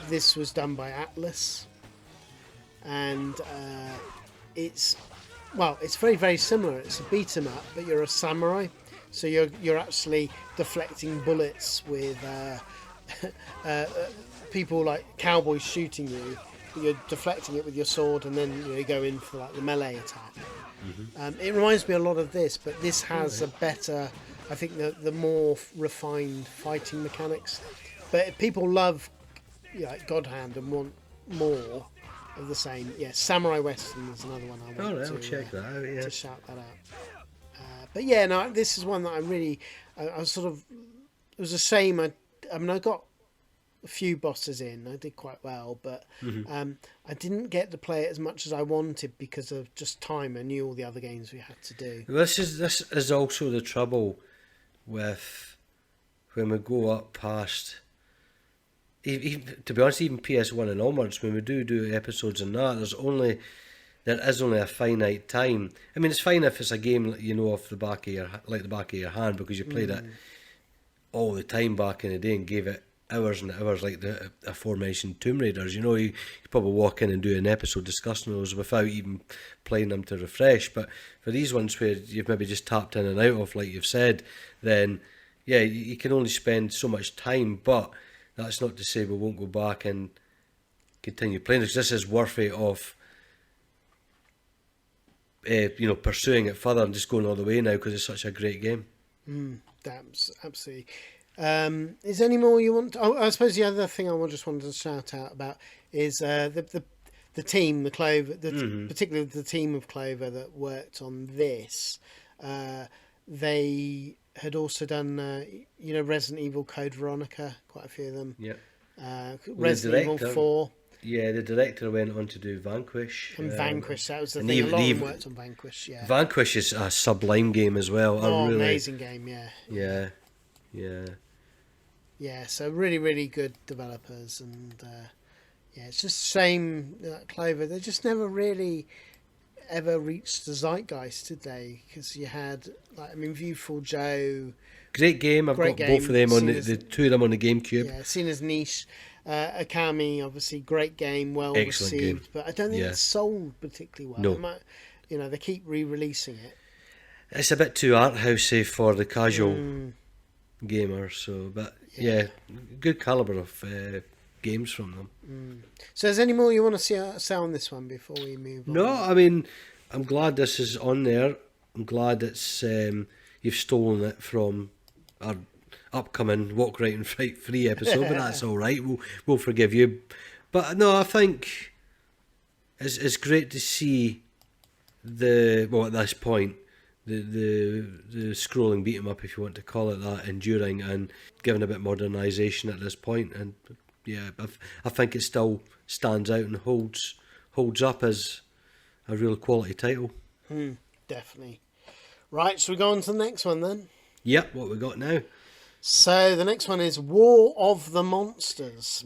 This was done by Atlas, and it's very very similar. It's a beat 'em up, but you're a samurai, so you're actually deflecting bullets with people like cowboys shooting you. You're deflecting it with your sword, and then you go in for like the melee attack. It reminds me a lot of this, but this has a better, I think, the more refined fighting mechanics. But people love, like God Hand, and want more of the same. Yeah, Samurai Western is another one I want I'll check that out. Yeah. to shout that out. But yeah, no, this is one that I really, I was sort of, it was a shame. I mean, I got a few bosses in. I did quite well, but I didn't get to play it as much as I wanted because of just time. I knew all the other games we had to do. This is also the trouble with when we go up past. Even, to be honest, even PS1 and onwards, when we do episodes on that, there is only a finite time. I mean, it's fine if it's a game you know off the back of your hand because you played it all the time back in the day and gave it hours and hours, like the aforementioned Tomb Raiders. You know, you probably walk in and do an episode discussing those without even playing them to refresh. But for these ones where you've maybe just tapped in and out of, like you've said, then yeah, you can only spend so much time. But that's not to say we won't go back and continue playing, because this is worthy of pursuing it further and just going all the way now because it's such a great game. That's absolutely. Is there any more you want? I suppose the other thing I just wanted to shout out about is the team, the Clover, particularly the team of Clover that worked on this. They had also done, Resident Evil Code Veronica, quite a few of them. Yeah. Resident Evil 4. Yeah, the director went on to do Vanquish. And Vanquish, that was the thing. a lot of them worked on Vanquish, yeah. Vanquish is a sublime game as well. Amazing game, yeah. Yeah. Yeah, so really, really good developers, and yeah, it's just a shame that Clover, they just never really ever reached the zeitgeist, did they? Because you had, like, I mean, Viewful Joe, Great game. I've great got both of game, them on seen as, the two of them on the GameCube. yeah, seen as niche. Akami, obviously, great game, well Excellent game. received, but I don't think Yeah. it's sold particularly well. No. It might, you know, they keep re-releasing it. It's a bit too art housey for the casual gamer. So, but yeah, good caliber of games from them. So, is there any more you want to say on this one before we move on? No, I mean, I'm glad this is on there. I'm glad it's you've stolen it from our upcoming Walk Right and Fight Free episode, but that's all right. We'll forgive you. But no, I think it's great to see at this point the scrolling beat 'em up, if you want to call it that, enduring and given a bit modernisation at this point. And yeah, I think it still stands out and holds up as a real quality title. Definitely. Right, so we go on to the next one then. Yep, what we got now? So the next one is War of the Monsters.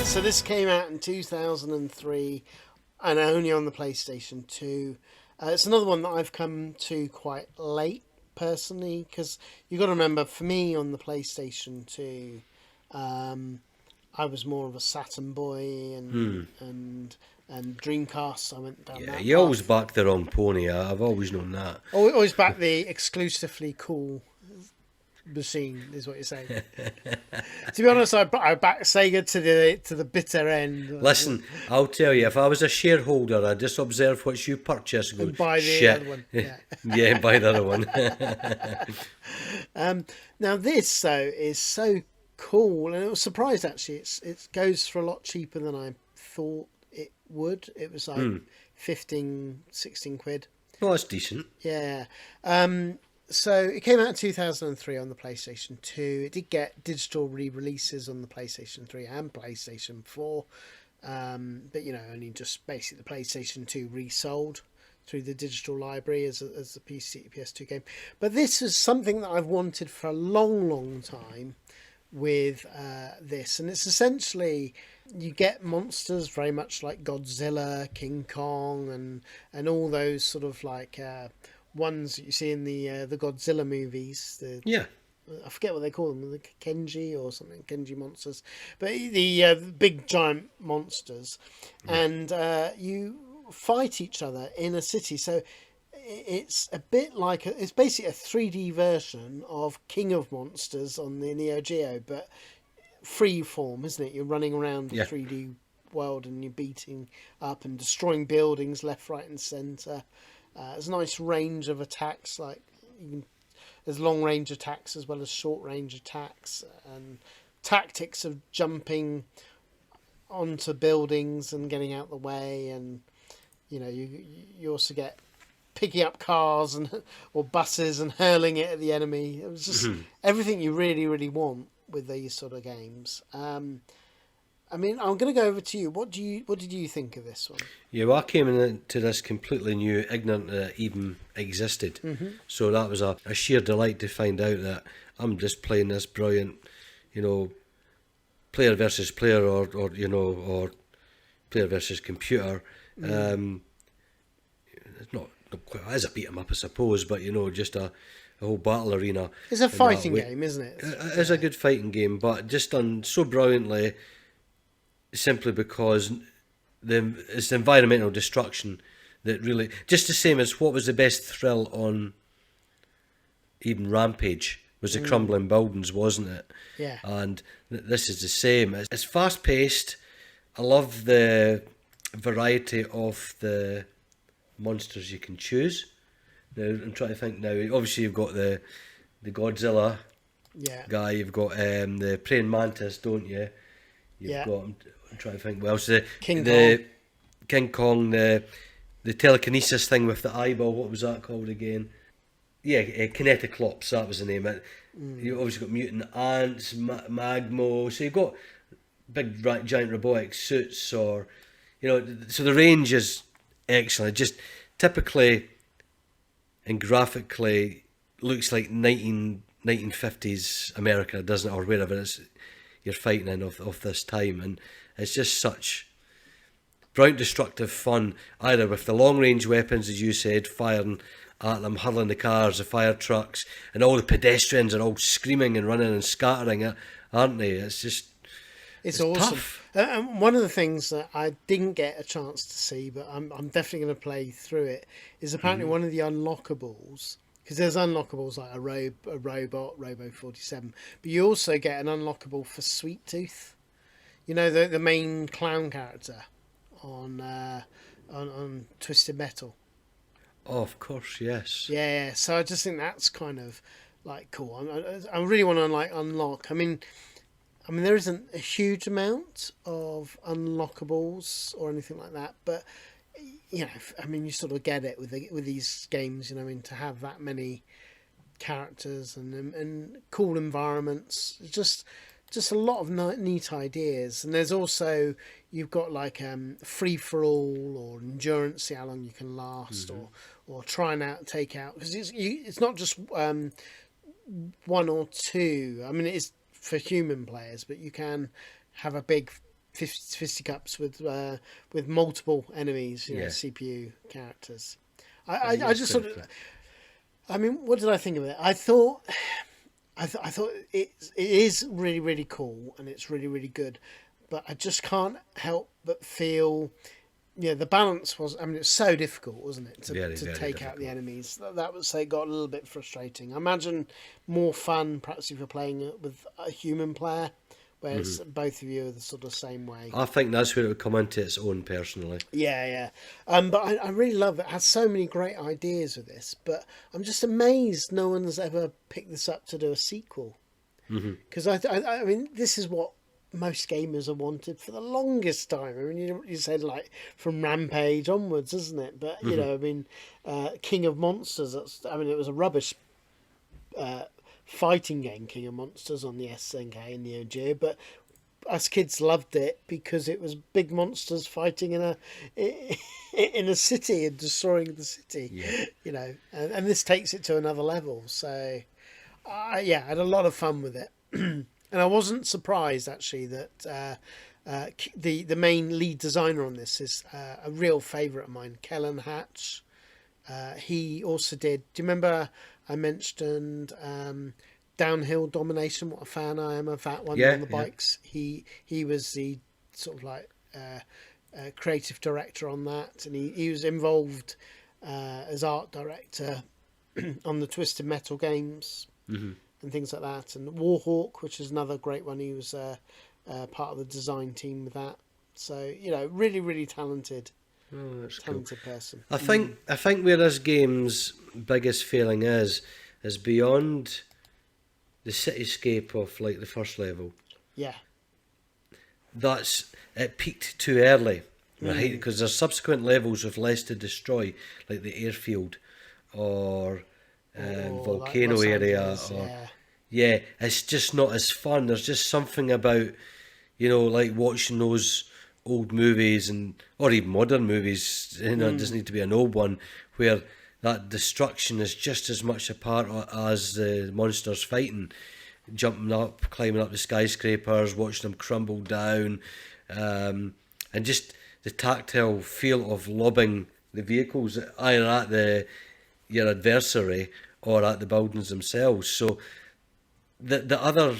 So this came out in 2003 and only on the PlayStation 2. It's another one that I've come to quite late personally, because you've got to remember, for me on the PlayStation 2, I was more of a Saturn boy and Dreamcast. I went down Yeah, that you path. always back the wrong pony. I've always known that. Always back the exclusively cool machine, is what you're saying. To be honest, I back Sega to the bitter end. Listen, I'll tell you, if I was a shareholder, I'd just observe what you purchase and go, And buy the shit. other one, yeah. Yeah, buy the other one. Now this though is so cool, and I was surprised actually. It goes for a lot cheaper than I thought it would. It was like 15, 16 quid. Well, that's decent. Yeah. So it came out in 2003 on the PlayStation 2. It did get digital re-releases on the PlayStation 3 and PlayStation 4. But, you know, only just basically the PlayStation 2 resold through the digital library as the PS2 game. But this is something that I've wanted for a long, long time with this. And it's essentially, you get monsters very much like Godzilla, King Kong, and all those sort of like ones that you see in the Godzilla movies. Yeah. I forget what they call them, the Kenji or something, Kenji monsters. But the big giant monsters. And you fight each other in a city. So it's a bit like, it's basically a 3D version of King of Monsters on the Neo Geo, but free form, isn't it? You're running around the 3D world and you're beating up and destroying buildings left, right and centre. There's a nice range of attacks, like there's long range attacks as well as short range attacks, and tactics of jumping onto buildings and getting out the way, and you know you also get picking up cars or buses and hurling it at the enemy. It was just everything you really, really want with these sort of games. I mean, I'm going to go over to you. What did you think of this one? Yeah, well, I came into this completely new, ignorant that it even existed. So that was a sheer delight to find out that I'm just playing this brilliant, you know, player versus player or player versus computer. It's not quite, it is a beat 'em up, I suppose, but you know, just a whole battle arena. It's a fighting game, isn't it? It is a good fighting game, but just done so brilliantly. Simply because it's the environmental destruction that really, just the same as what was the best thrill on even Rampage was the crumbling buildings, wasn't it? Yeah. And this is the same. It's fast paced. I love the variety of the monsters you can choose. Now, I'm trying to think now. Obviously, you've got the Godzilla Yeah. guy. You've got the praying mantis, don't you? You've Yeah. got. I'm trying to think. What else? The King the King Kong. The telekinesis thing with the eyeball. What was that called again? Yeah, Kineticlops. That was the name. You obviously got mutant ants, Magmo. So you've got big giant robotic suits, or so the range is excellent. Just typically and graphically looks like 1950s America, doesn't it, or wherever it's you're fighting in of this time, and it's just such brilliant destructive fun, either with the long range weapons, as you said, firing at them, hurling the cars, the fire trucks, and all the pedestrians are all screaming and running and scattering it, aren't they? It's just It's it's awesome. tough. And one of the things that I didn't get a chance to see, but I'm definitely going to play through it, is apparently one of the unlockables. Because there's unlockables like a robot, Robo 47, but you also get an unlockable for Sweet Tooth. You know, the main clown character on Twisted Metal. Oh, of course, yes. Yeah. So I just think that's kind of like cool. I really want to like unlock. I mean, there isn't a huge amount of unlockables or anything like that, but you you sort of get it with these games. To have that many characters and cool environments, just a lot of neat ideas. And there's also you've got like free for all or endurance, see how long you can last, or try and take out, because it's not just one or two. I mean, it is for human players, but you can have a big fisticuffs with multiple enemies, CPU characters. I just sort of, I mean, what did I think of it? I thought it is really, really cool and it's really, really good, but I just can't help but feel, the balance was, I mean, it's so difficult, wasn't it, to Very take difficult. out the enemies. That was, say, got a little bit frustrating. I imagine more fun, perhaps, if you're playing it with a human player, where it's both of you are the sort of same way. I think that's where it would come into its own, personally. Yeah. But I really love it. It has so many great ideas with this, but I'm just amazed no one's ever picked this up to do a sequel. Because I mean, this is what most gamers have wanted for the longest time. I mean, you said like from Rampage onwards, isn't it? But I mean, King of Monsters. It was a rubbish fighting game, King of Monsters, on the SNK and the Neo Geo, but us kids loved it because it was big monsters fighting in a city and destroying the city. And this takes it to another level. So I had a lot of fun with it. And I wasn't surprised actually that the main lead designer on this is a real favourite of mine, Kellen Hatch. He also did. Do you remember I mentioned Downhill Domination? What a fan I am of that one on the bikes. He was the sort of like creative director on that, and he was involved as art director on the Twisted Metal games and things like that. And Warhawk, which is another great one, he was part of the design team with that. So really, really talented. Oh, that's talented cool. person. I think where this game's biggest failing is beyond the cityscape of like the first level. Yeah. It peaked too early, right? Because there's subsequent levels with less to destroy, like the airfield or volcano like Los area. Angeles, It's just not as fun. There's just something about, like watching those old movies or even modern movies. It doesn't need to be an old one, where that destruction is just as much a part as the monsters fighting, jumping up, climbing up the skyscrapers, watching them crumble down, and just the tactile feel of lobbing the vehicles either at your adversary or at the buildings themselves. So the other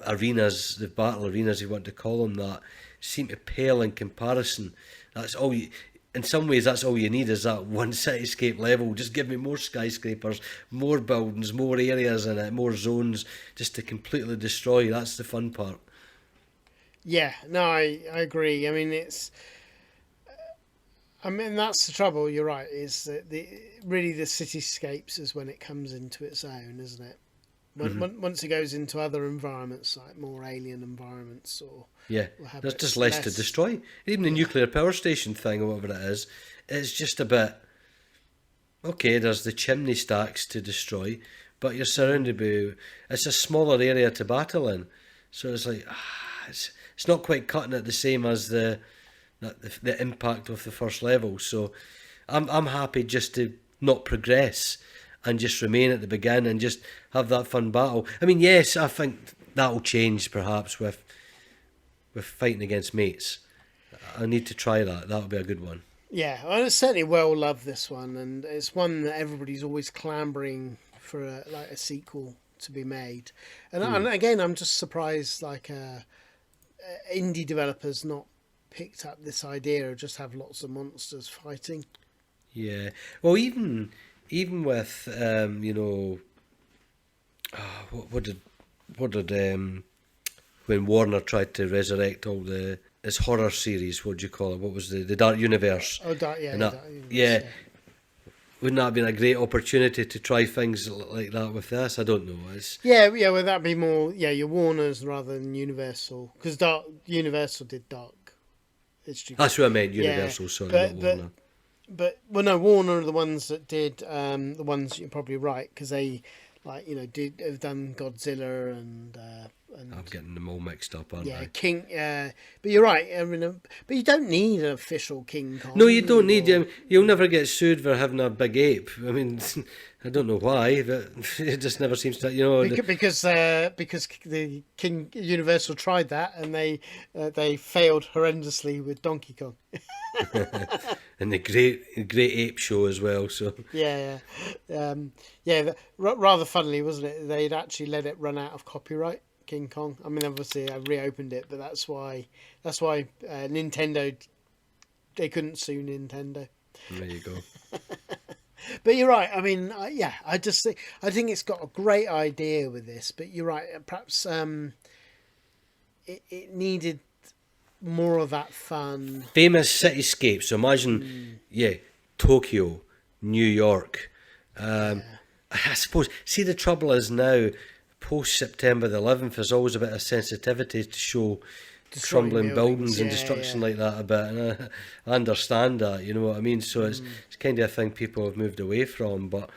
arenas, the battle arenas, you want to call them that, seem to pale in comparison. That's all in some ways, that's all you need, is that one cityscape level. Just give me more skyscrapers, more buildings, more areas in it, more zones, just to completely destroy. That's the fun part. Yeah, no, I agree. I mean, I mean, that's the trouble. You're right. Is that really the cityscapes is when it comes into its own, isn't it? Once it goes into other environments, like more alien environments, Yeah, or have there's just less to destroy. Even the nuclear power station thing, or whatever it is, it's just a bit. Okay, there's the chimney stacks to destroy, but you're surrounded by. It's a smaller area to battle in, so it's like it's not quite cutting it the same as the impact of the first level. So I'm happy just to not progress and just remain at the beginning and just have that fun battle. I mean, yes, I think that'll change perhaps with fighting against mates. I need to try that. That'll be a good one. Yeah, I certainly well love this one, and it's one that everybody's always clambering for a sequel to be made. And again, I'm just surprised indie developers not picked up this idea of just have lots of monsters fighting. Yeah. Well, even with what did when Warner tried to resurrect all his horror series, what do you call it? What was the Dark Universe? Oh, Dark Universe, Universe, yeah. Wouldn't that have been a great opportunity to try things like that with this? I don't know. Yeah. Well, that'd be more your Warners rather than Universal, because Universal did Dark History. That's what I meant. Universal, sorry, not Warner. But Warner are the ones that did the ones you're probably right, because they have done Godzilla and I'm getting them all mixed up, aren't I? King. But you're right. I mean, but you don't need an official King Kong. No, you don't need. You'll never get sued for having a big ape. I mean, I don't know why, but it just never seems to. Because the Universal tried that and they failed horrendously with Donkey Kong. And the great ape show as well. So rather funnily, wasn't it? They'd actually let it run out of copyright. King Kong. I mean, obviously, I reopened it, but that's why Nintendo, they couldn't sue Nintendo. There you go. But you're right. I mean, I think it's got a great idea with this. But you're right. Perhaps it needed more of that fun. Famous cityscapes. So imagine, Tokyo, New York. I suppose. See, the trouble is now, post September the 11th, there's always a bit of sensitivity to show crumbling buildings and destruction like that a bit, and I understand that, you know what I mean. So it's kind of a thing people have moved away from. But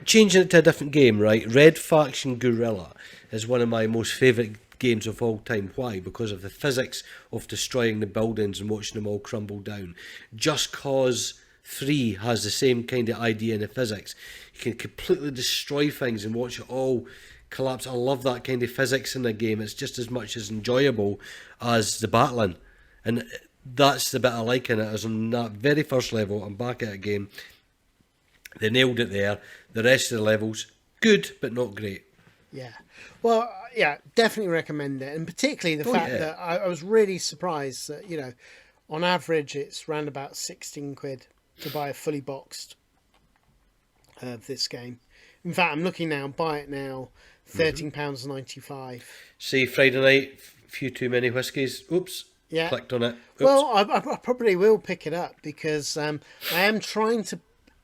changing it to a different game, right? Red Faction Guerrilla is one of my most favourite games of all time. Why? Because of the physics of destroying the buildings and watching them all crumble down. Just Cause 3 has the same kind of idea in the physics. You can completely destroy things and watch it all collapse. I love that kind of physics in the game. It's just as much as enjoyable as the battling, and that's the bit I like in it. Is on that very first level, I'm back at a game. They nailed it there. The rest of the levels, good but not great. Yeah, well, definitely recommend it, and particularly the fact that I was really surprised that on average it's around about 16 quid to buy a fully boxed of this game. In fact, I'm looking now, buy it now. £13.95. See, Friday night, few too many whiskies. Oops. Yeah. Clicked on it. Oops. Well, I probably will pick it up because I am trying to,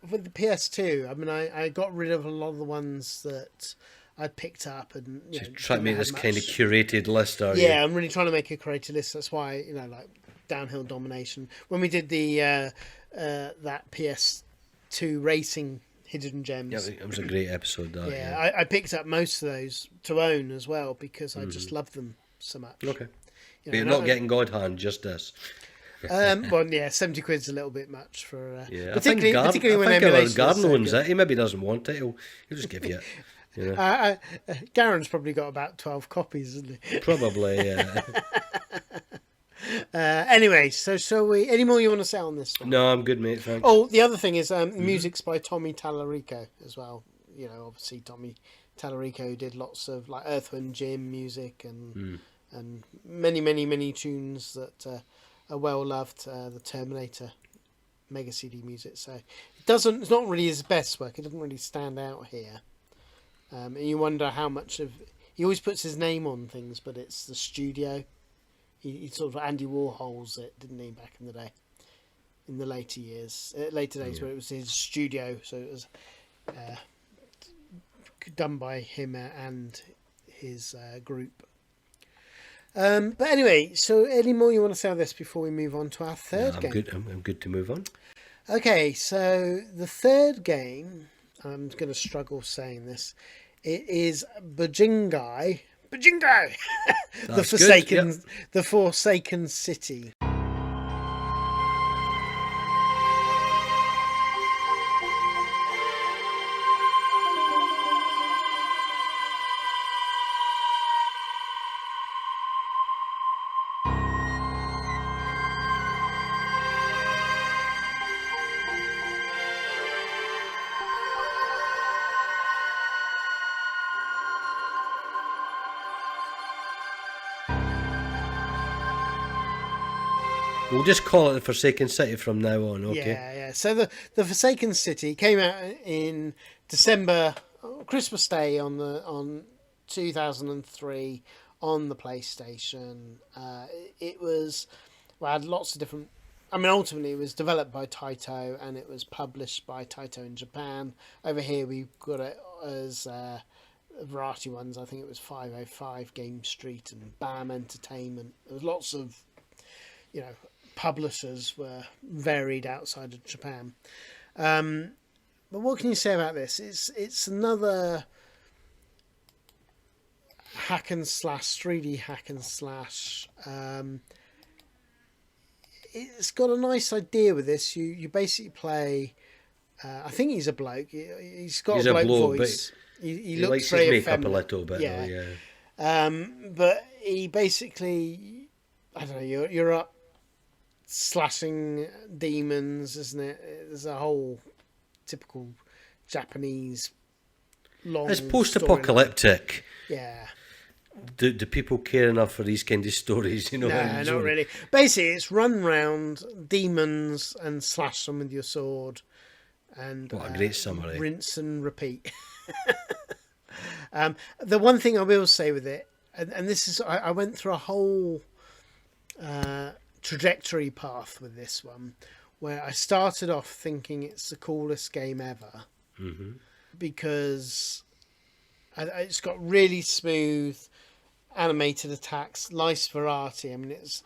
with the PS2. I mean, I got rid of a lot of the ones that I picked up and try to make this kind of curated list, are you? Yeah, I'm really trying to make a curated list. That's why like Downhill Domination. When we did the that PS2 racing Hidden Gems. Yeah, it was a great episode. That, yeah. I picked up most of those to own as well because I just love them so much. Okay. But you're not getting God Hand, just this. Well, yeah, 70 quid's a little bit much for. Particularly when emulation. Garden owns it. He maybe doesn't want it. He'll just give you it. Garen's probably got about 12 copies, isn't he? Probably, yeah. Anyway, so shall we? Any more you want to say on this one? No, I'm good, mate. Thanks. Oh, the other thing is music's by Tommy Tallarico as well. Obviously Tommy Tallarico did lots of like Earth, Wind, Jim music and many tunes that are well loved. The Terminator Mega CD music. So it's not really his best work. It doesn't really stand out here. And you wonder how much of he always puts his name on things, but it's the studio. He sort of Andy Warhol's it, didn't he, back in the day? in the later days, where it was his studio, so it was done by him and his group. But anyway, so any more you want to say on this before we move on to our third game? I'm good to move on. Okay, so the third game, I'm going to struggle saying this. It is Bajingai, the Forsaken City. We'll just call it the Forsaken City from now on, okay? Yeah. So the Forsaken City came out in December, Christmas Day on 2003 on the PlayStation. It was had lots of different. I mean, ultimately, it was developed by Taito and it was published by Taito in Japan. Over here, we've got it as a variety ones. I think it was 505 Game Street and BAM Entertainment. There was lots of, publishers were varied outside of Japan. But what can you say about this? It's another hack and slash, 3D hack and slash. It's got a nice idea with this. You basically play. I think he's a bloke. He's got a bloke voice. He looks likes very his makeup effeminate. a little bit. Yeah. Though, yeah. But he basically, I don't know. You're up slashing demons, isn't it? There's a whole typical Japanese long. It's post-apocalyptic. Yeah. Do people care enough for these kind of stories? No, not really. Basically, it's run round demons and slash them with your sword. And what a great summary. Rinse and repeat. The one thing I will say with it, and this is, I went through a whole trajectory path with this one, where I started off thinking it's the coolest game ever, because it's got really smooth animated attacks, nice variety. I mean, it's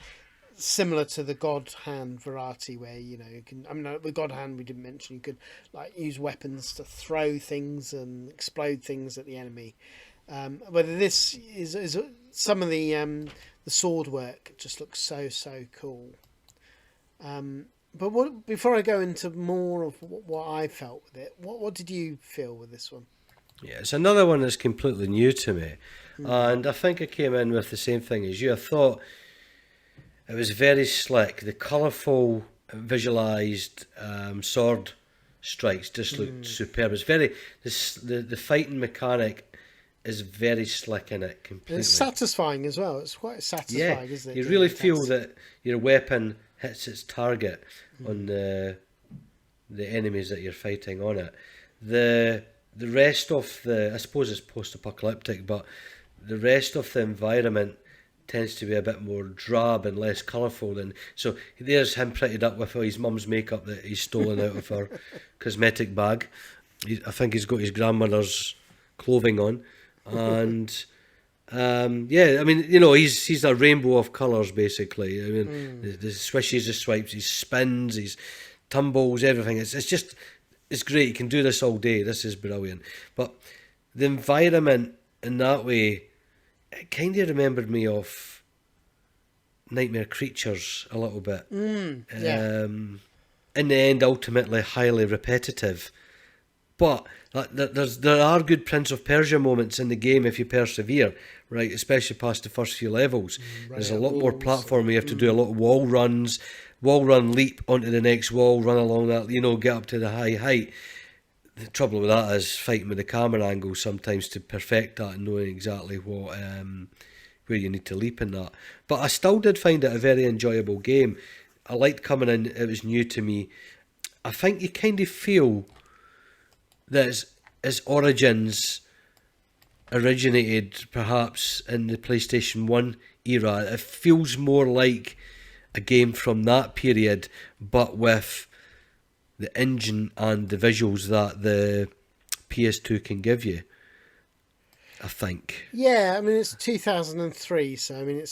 similar to the God Hand variety, where you can. I mean, with God Hand we didn't mention you could use weapons to throw things and explode things at the enemy. Whether this is some of the sword work just looks so cool. But before I go into more of what I felt with it, what did you feel with this one? Yeah, it's another one that's completely new to me, and I think I came in with the same thing as you. I thought it was very slick. The colourful, visualised sword strikes just looked superb. It's very the fighting mechanic is very slick in it completely. It's satisfying as well. It's quite satisfying, isn't it? You really feel that your weapon hits its target on the enemies that you're fighting on it. The rest of I suppose it's post-apocalyptic, but the rest of the environment tends to be a bit more drab and less colourful. So there's him prettied up with his mum's makeup that he's stolen out of her cosmetic bag. I think he's got his grandmother's clothing on. And I mean, he's a rainbow of colours basically. I mean, the swishes, the swipes, he spins, he tumbles, everything. It's great. You can do this all day. This is brilliant. But the environment in that way, it kind of remembered me of Nightmare Creatures a little bit. Yeah. In the end, ultimately highly repetitive. But there are good Prince of Persia moments in the game if you persevere, right? Especially past the first few levels. Right, there's a lot more platform. You have to do a lot of wall runs, wall run, leap onto the next wall, run along that, get up to the high height. The trouble with that is fighting with the camera angle sometimes to perfect that and knowing exactly what where you need to leap in that. But I still did find it a very enjoyable game. I liked coming in, it was new to me. I think you kind of feel that its origins originated perhaps in the PlayStation 1 era. It feels more like a game from that period, but with the engine and the visuals that the PS2 can give you, I think. Yeah, I mean it's 2003, so I mean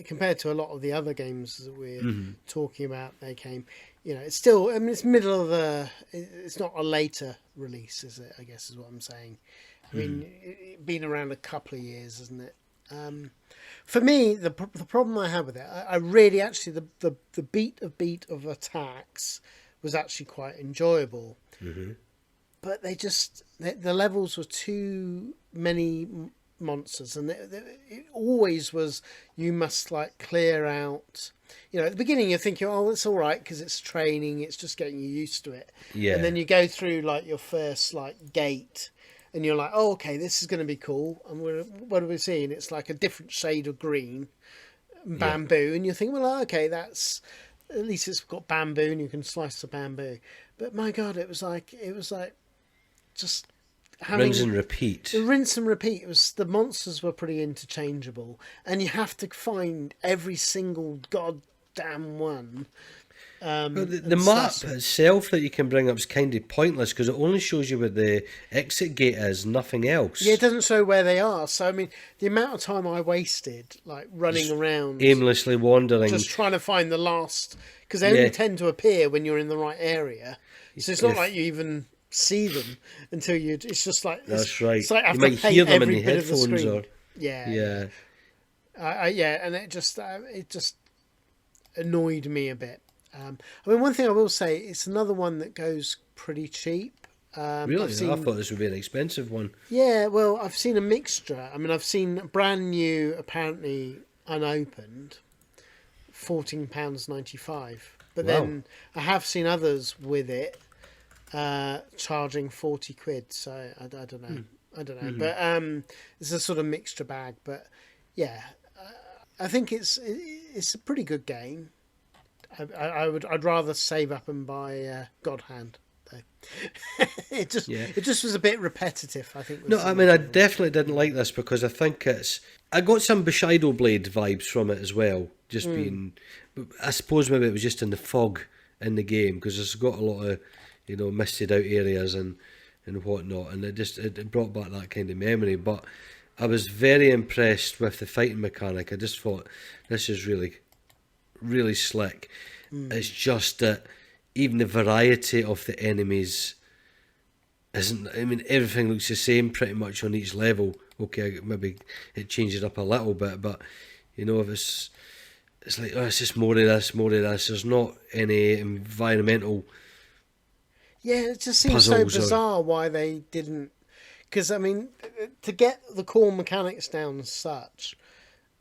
compared to a lot of the other games that we're talking about, they came. It's still. I mean, it's middle of the. It's not a later release, is it? I guess is what I'm saying. I mean, it's been around a couple of years, isn't it? For me, the problem I have with it, I really actually the beat of attacks was actually quite enjoyable. But the levels were too many monsters, and it always was you must like clear out. At the beginning you're thinking, oh, it's all right because it's training, it's just getting you used to it. Yeah. And then you go through like your first like gate, and you're like, oh, okay, this is going to be cool. And what are we seeing? It's like a different shade of green, bamboo, and you think, well, okay, that's at least it's got bamboo, and you can slice the bamboo. But my God, it was like just having Rinse and repeat. Rinse and repeat. It was the monsters were pretty interchangeable, and you have to find every single goddamn one. The map itself that you can bring up is kind of pointless because it only shows you where the exit gate is, nothing else. Yeah, it doesn't show where they are. So I mean, the amount of time I wasted like running around, aimlessly wandering, just trying to find the last, because they only tend to appear when you're in the right area. So it's not like you even see them until you. It's just like that's right. It's like you might hear them in the headphones, or yeah. And it just annoyed me a bit. I mean, one thing I will say, it's another one that goes pretty cheap. Really, I thought this would be an expensive one. Yeah, well, I've seen a mixture. I mean, I've seen brand new, apparently unopened, £14.95. But then I have seen others with it. Charging 40 quid, so I don't know. I don't know, but it's a sort of mixture bag. But yeah, I think it's a pretty good game. I'd rather save up and buy God Hand. It just was a bit repetitive, I think. No, I mean, I definitely didn't like this because I think I got some Bushido Blade vibes from it as well. Just being, I suppose maybe it was just in the fog in the game because it's got a lot of misted out areas and whatnot, and it brought back that kind of memory. But I was very impressed with the fighting mechanic. I just thought this is really, really slick. It's just that even the variety of the enemies isn't. I mean, everything looks the same pretty much on each level. Okay, maybe it changes up a little bit, but if it's like, oh, it's just more of this, more of this. There's not any environmental. Yeah, it just seems so bizarre why they didn't. Because, I mean, to get the core mechanics down as such,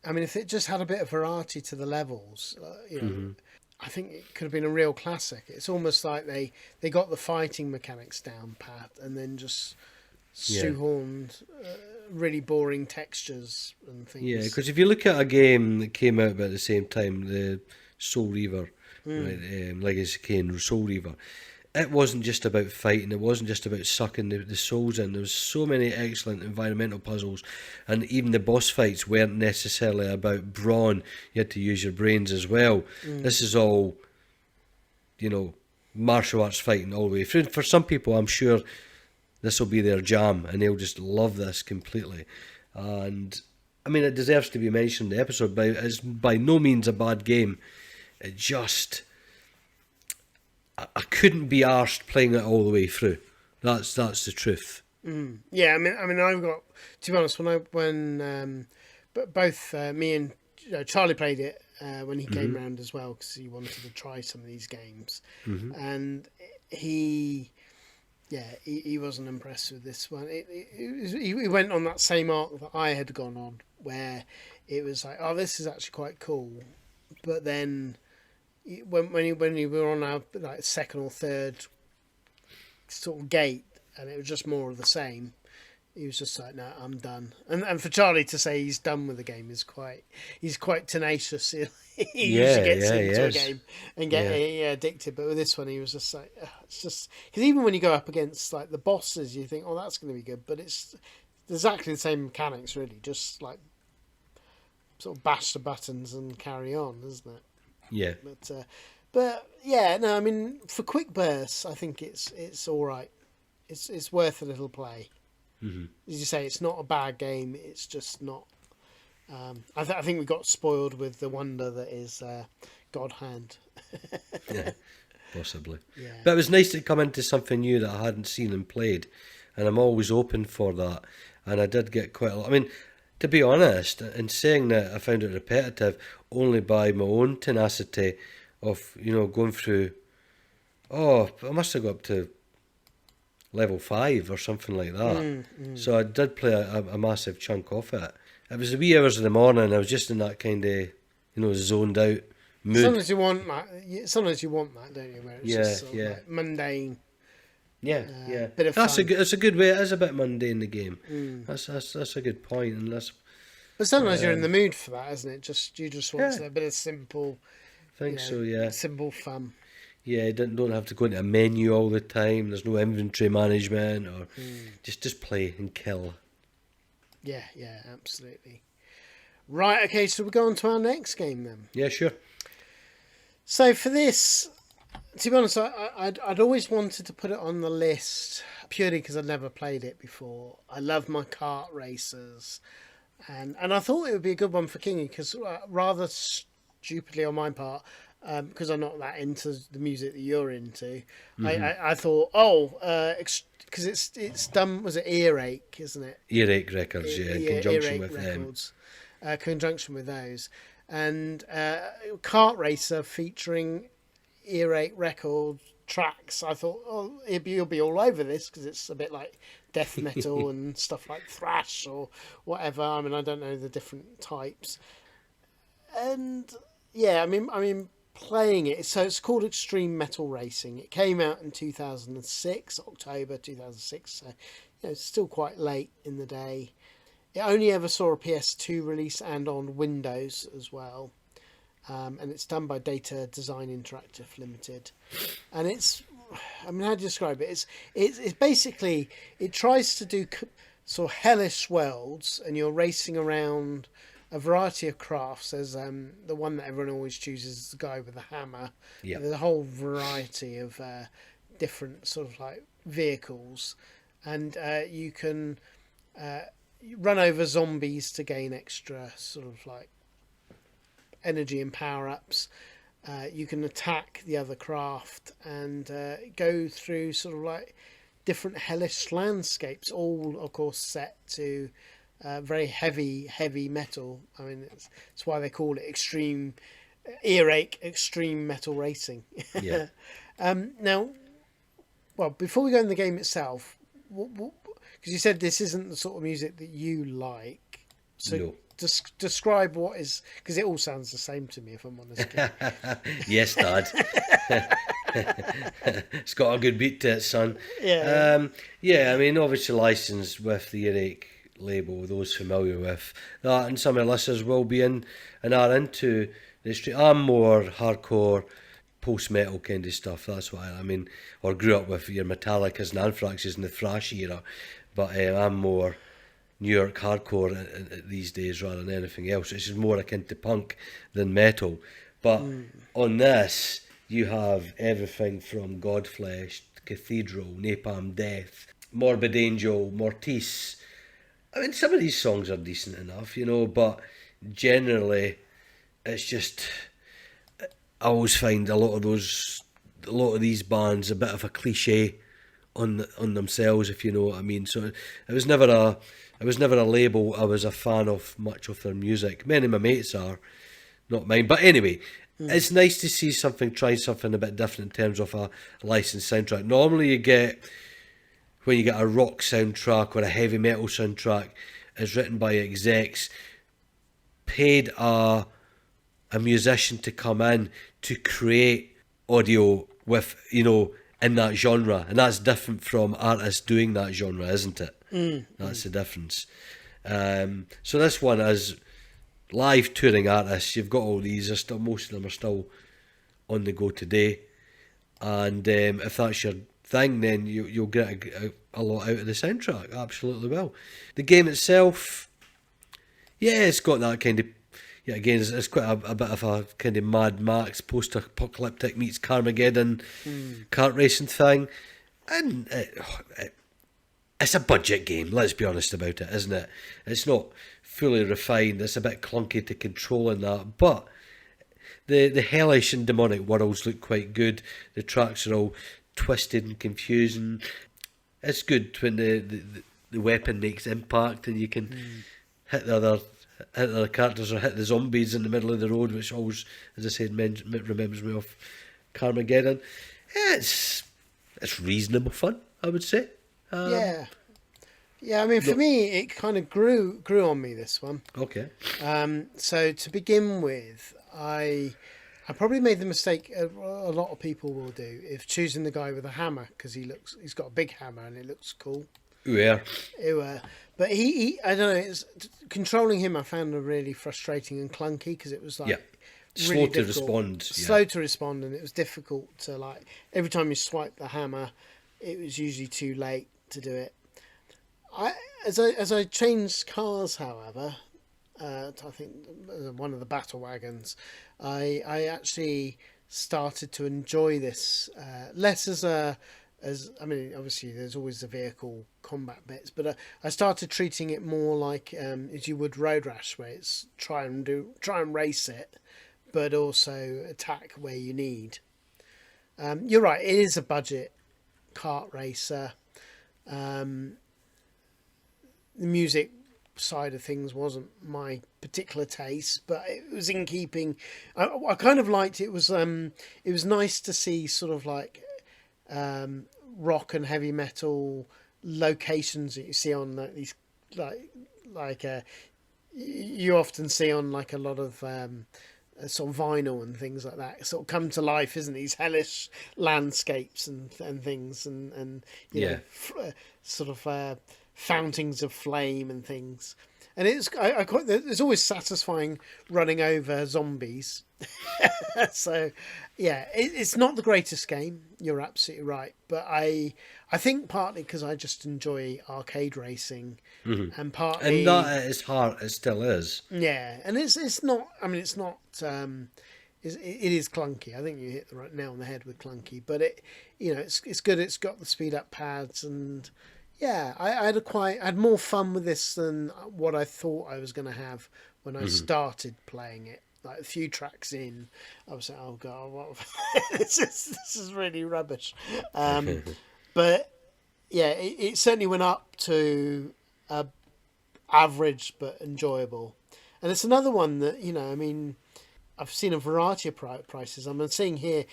I mean, if it just had a bit of variety to the levels, I think it could have been a real classic. It's almost like they got the fighting mechanics down pat and then just shoehorned really boring textures and things. Yeah, because if you look at a game that came out about the same time, the Soul Reaver, Legacy of Kain, Soul Reaver, it wasn't just about fighting, it wasn't just about sucking the souls in. There was so many excellent environmental puzzles, and even the boss fights weren't necessarily about brawn. You had to use your brains as well. This is all, martial arts fighting all the way through. For some people, I'm sure this will be their jam, and they'll just love this completely. And, I mean, it deserves to be mentioned in the episode, but it's by no means a bad game. It just... I couldn't be arsed playing it all the way through. That's the truth. Yeah, I mean, I've got, to be honest, when both me and Charlie played it when he came round as well because he wanted to try some of these games, and he wasn't impressed with this one. He went on that same arc that I had gone on, where it was like, oh, this is actually quite cool, but then. When you were on our like second or third sort of gate, and it was just more of the same, he was just like, "No, I'm done." And for Charlie to say he's done with the game he's quite tenacious. He usually gets into a game and get addicted, but with this one, he was just like, it's just because even when you go up against like the bosses, you think, "Oh, that's going to be good," but it's exactly the same mechanics, really, just like sort of bash the buttons and carry on, isn't it? Yeah. But yeah, no, I mean, for quick bursts, I think it's all right. It's worth a little play. Mm-hmm. As you say, it's not a bad game. It's just not. I think we got spoiled with the wonder that is God Hand. Yeah, possibly. Yeah. But it was nice to come into something new that I hadn't seen and played, and I'm always open for that. And I did get quite a lot. I mean, to be honest, in saying that I found it repetitive only by my own tenacity of, going through. Oh, I must have got up to level 5 or something like that. So I did play a massive chunk of it. It was the wee hours of the morning. I was just in that kind of, zoned out mood. Sometimes you want that. Sometimes you want that, don't you? Where it's just sort of like mundane. Yeah. Bit of That's fun. It's a good way. It is a bit mundane, the game. That's a good point, and that's. But sometimes you're in the mood for that, isn't it? You just want Yeah. a bit of simple. I think so. Yeah. Simple fun. Yeah, you don't have to go into a menu all the time. There's no inventory management, or just play and kill. Yeah, absolutely. Right, okay, so we go on to our next game then. Yeah, sure. So for this, to be honest, I'd always wanted to put it on the list purely because I'd never played it before. I love my kart racers, and I thought it would be a good one for Kingy because rather stupidly on my part, because I'm not that into the music that you're into, I thought, because it's done, was it Earache, isn't it? Earache Records, in conjunction with Records, conjunction with those, and Kart Racer featuring Earache Record tracks. I thought, you'll be all over this because it's a bit like death metal and stuff like thrash or whatever. I mean, I don't know the different types, and yeah, I mean. Playing it, so it's called Extreme Metal Racing. It came out in 2006, October 2006, so it's still quite late in the day. It only ever saw a PS2 release and on Windows as well, and it's done by Data Design Interactive Limited. And it's, I mean, how do you describe it? It's basically, it tries to do sort of hellish worlds, and you're racing around a variety of crafts. There's the one that everyone always chooses is the guy with the hammer. Yeah. There's a whole variety of different sort of like vehicles, and you can run over zombies to gain extra sort of like energy and power ups. You can attack the other craft and go through sort of like different hellish landscapes, all of course set to very heavy metal. I mean, it's why they call it extreme metal racing. Yeah. Now, well, before we go in the game itself, because you said this isn't the sort of music that you like, so No. describe what is, because it all sounds the same to me, if I'm honest. Yes, Dad. It's got a good beat to it, son. Yeah. I mean, obviously licensed with the Earache label, those familiar with that, and some of the listeners will be in and are into the street. I'm more hardcore post-metal kind of stuff, that's what I mean, or grew up with your Metallicas and Anthraxes in the thrash era, but I'm more New York hardcore these days rather than anything else. It's just more akin to punk than metal. But on this, you have everything from Godflesh, Cathedral, Napalm Death, Morbid Angel, Mortis. I mean, some of these songs are decent enough, but generally, it's just, I always find a lot of these bands a bit of a cliche on themselves, if you know what I mean. So it was never a label I was a fan of much of their music. Many of my mates are, not mine. But anyway, it's nice to see try something a bit different in terms of a licensed soundtrack. Normally when you get a rock soundtrack or a heavy metal soundtrack, is written by execs, paid a musician to come in to create audio with, in that genre. And that's different from artists doing that genre, isn't it? That's the difference. So this one is live touring artists. You've got all these, most of them are still on the go today. And if that's your thing, then you'll get a lot out of the soundtrack. Absolutely will. The game itself, it's got that kind of, yeah, again, it's quite a bit of a kind of Mad Max post-apocalyptic meets Carmageddon kart racing thing, and it's a budget game. Let's be honest about it, isn't it? It's not fully refined. It's a bit clunky to control in that, but the hellish and demonic worlds look quite good. The tracks are all twisted and confusing. It's good when the weapon makes impact and you can hit the other characters or hit the zombies in the middle of the road, which always, as I said, remembers me of Carmageddon. It's reasonable fun, I would say. Yeah. I mean, for me, it kind of grew on me, this one. Okay. So to begin with, I probably made the mistake a lot of people will do if choosing the guy with a hammer, because he's got a big hammer and it looks cool. Yeah. But he I don't know, controlling him I found really frustrating and clunky, because it was like slow to respond. Slow to respond, and it was difficult to, like, every time you swipe the hammer, it was usually too late to do it. As I changed cars, however, I think one of the battle wagons, I actually started to enjoy this less as I mean, obviously there's always the vehicle combat bits, but I started treating it more like as you would Road Rash, where it's try and race it, but also attack where you need. You're right, it is a budget kart racer. The music side of things wasn't my particular taste, but it was in keeping. I kind of liked it. It was nice to see sort of like rock and heavy metal locations that you see on these like you often see on like a lot of sort of vinyl and things like that sort of come to life, isn't it? These hellish landscapes and things and you know, sort of fountains of flame and things. And it's always satisfying running over zombies. So yeah, it's not the greatest game, you're absolutely right, but I think partly because I just enjoy arcade racing, and partly, and that at its heart it still is. Yeah, and it's not, I mean, it's not it is clunky. I think you hit the right nail on the head with clunky, but it's good. It's got the speed up pads, and yeah, I had more fun with this than what I thought I was going to have when I started playing it. Like a few tracks in, I was like, "Oh god, this is really rubbish." But yeah, it certainly went up to average but enjoyable. And it's another one that, you know, I mean, I've seen a variety of prices. I'm seeing here,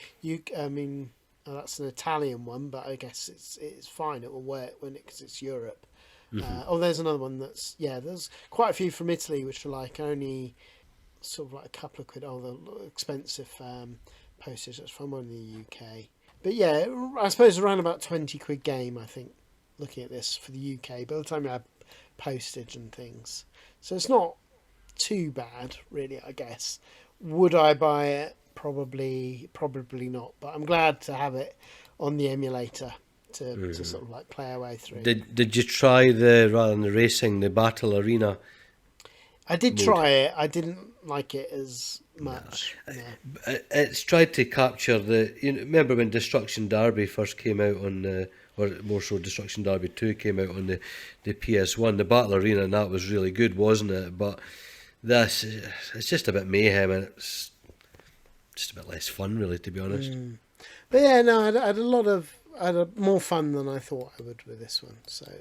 that's an Italian one, but I guess it's fine. It will work because it's Europe. There's another one there's quite a few from Italy, which are like only sort of like a couple of quid. The expensive postage. That's from one in the UK. But yeah, I suppose around about 20 quid game, I think, looking at this for the UK, by the time you add postage and things. So it's not too bad, really, I guess. Would I buy it? Probably not. But I'm glad to have it on the emulator to sort of like play our way through. Did you try rather than the racing, the battle arena? I did try it. I didn't like it as much. No. It's tried to capture remember when Destruction Derby first came out on or more so Destruction Derby 2 came out on the PS1, the battle arena, and that was really good, wasn't it? But this, it's just a bit mayhem, and it's just a bit less fun, really, to be honest. But yeah, no, I had more fun than I thought I would with this one. So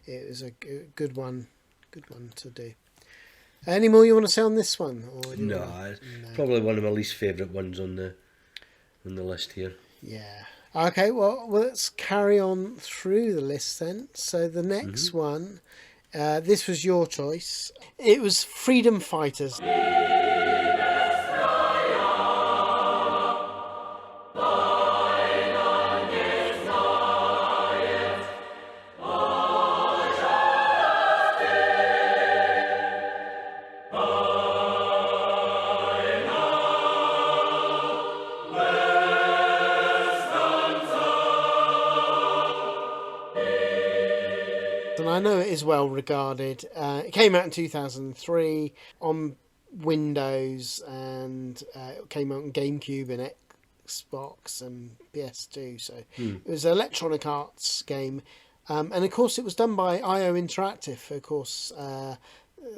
it was a good one to do. Any more you want to say on this one? No, probably one of my least favourite ones on the list here. Yeah. Okay, well, let's carry on through the list then. So the next one, this was your choice. It was Freedom Fighters. And I know it is well regarded. It came out in 2003 on Windows, and it came out on GameCube and Xbox and PS2. So it was an Electronic Arts game, and of course it was done by IO Interactive. Of course,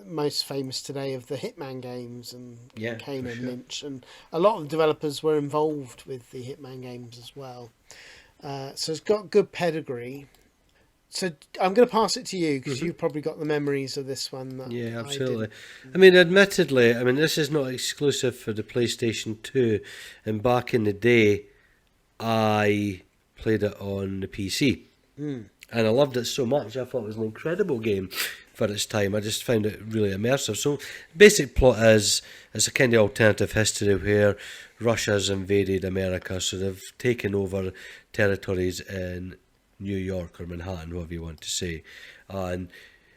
most famous today of the Hitman games and Kane and Lynch, and a lot of the developers were involved with the Hitman games as well. So it's got good pedigree. So I'm going to pass it to you because you've probably got the memories of this one. Yeah, absolutely. I mean, admittedly, this is not exclusive for the PlayStation 2. And back in the day, I played it on the PC. And I loved it so much. I thought it was an incredible game for its time. I just found it really immersive. So basic plot is, it's a kind of alternative history where Russia's invaded America. So they've taken over territories in New York or Manhattan, whatever you want to say, and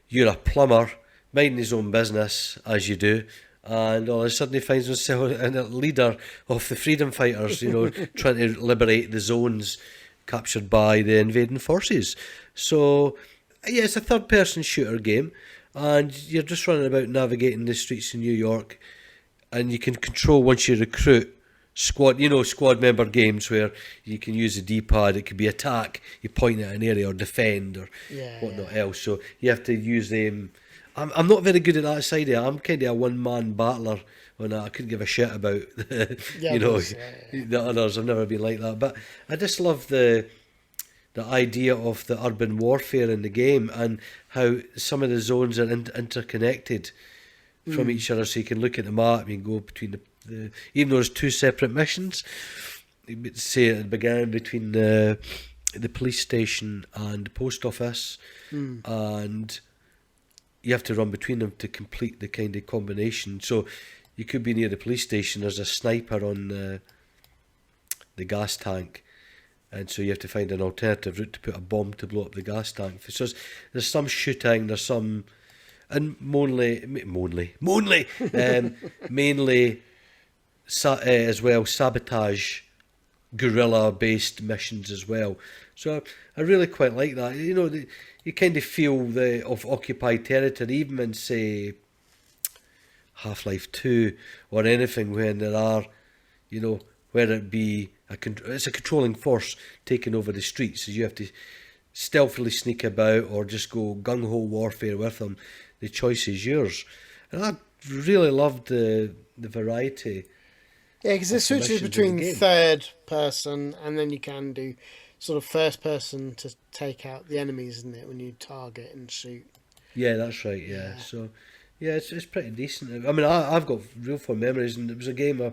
you're a plumber minding his own business as you do, and all of a sudden he finds himself a leader of the freedom fighters, trying to liberate the zones captured by the invading forces. So yeah, it's a third person shooter game, and you're just running about navigating the streets of New York, and you can control, once you recruit squad member games where you can use the D-pad. It could be attack, you point at an area, or defend, or whatnot else. So you have to use them. I'm not very good at that side of it. I'm kind of a one-man battler on that. I couldn't give a shit about the others. I've never been like that. But I just love the idea of the urban warfare in the game, and how some of the zones are interconnected from each other. So you can look at the map, you can go between even though there's two separate missions, say it began between the police station and the post office, and you have to run between them to complete the kind of combination. So you could be near the police station, there's a sniper on the gas tank, and so you have to find an alternative route to put a bomb to blow up the gas tank. So there's some shooting, there's some, and mainly as well, sabotage, guerrilla-based missions as well. So I really quite like that. You kind of feel of occupied territory, even in, say, Half-Life 2 or anything, when there are, whether it be it's a controlling force taking over the streets, so you have to stealthily sneak about or just go gung-ho warfare with them. The choice is yours. And I really loved the variety. Yeah, because it switches between third person, and then you can do sort of first person to take out the enemies, isn't it, when you target and shoot? Yeah, that's right, yeah. So, yeah, it's pretty decent. I've got real fond memories, and it was a game I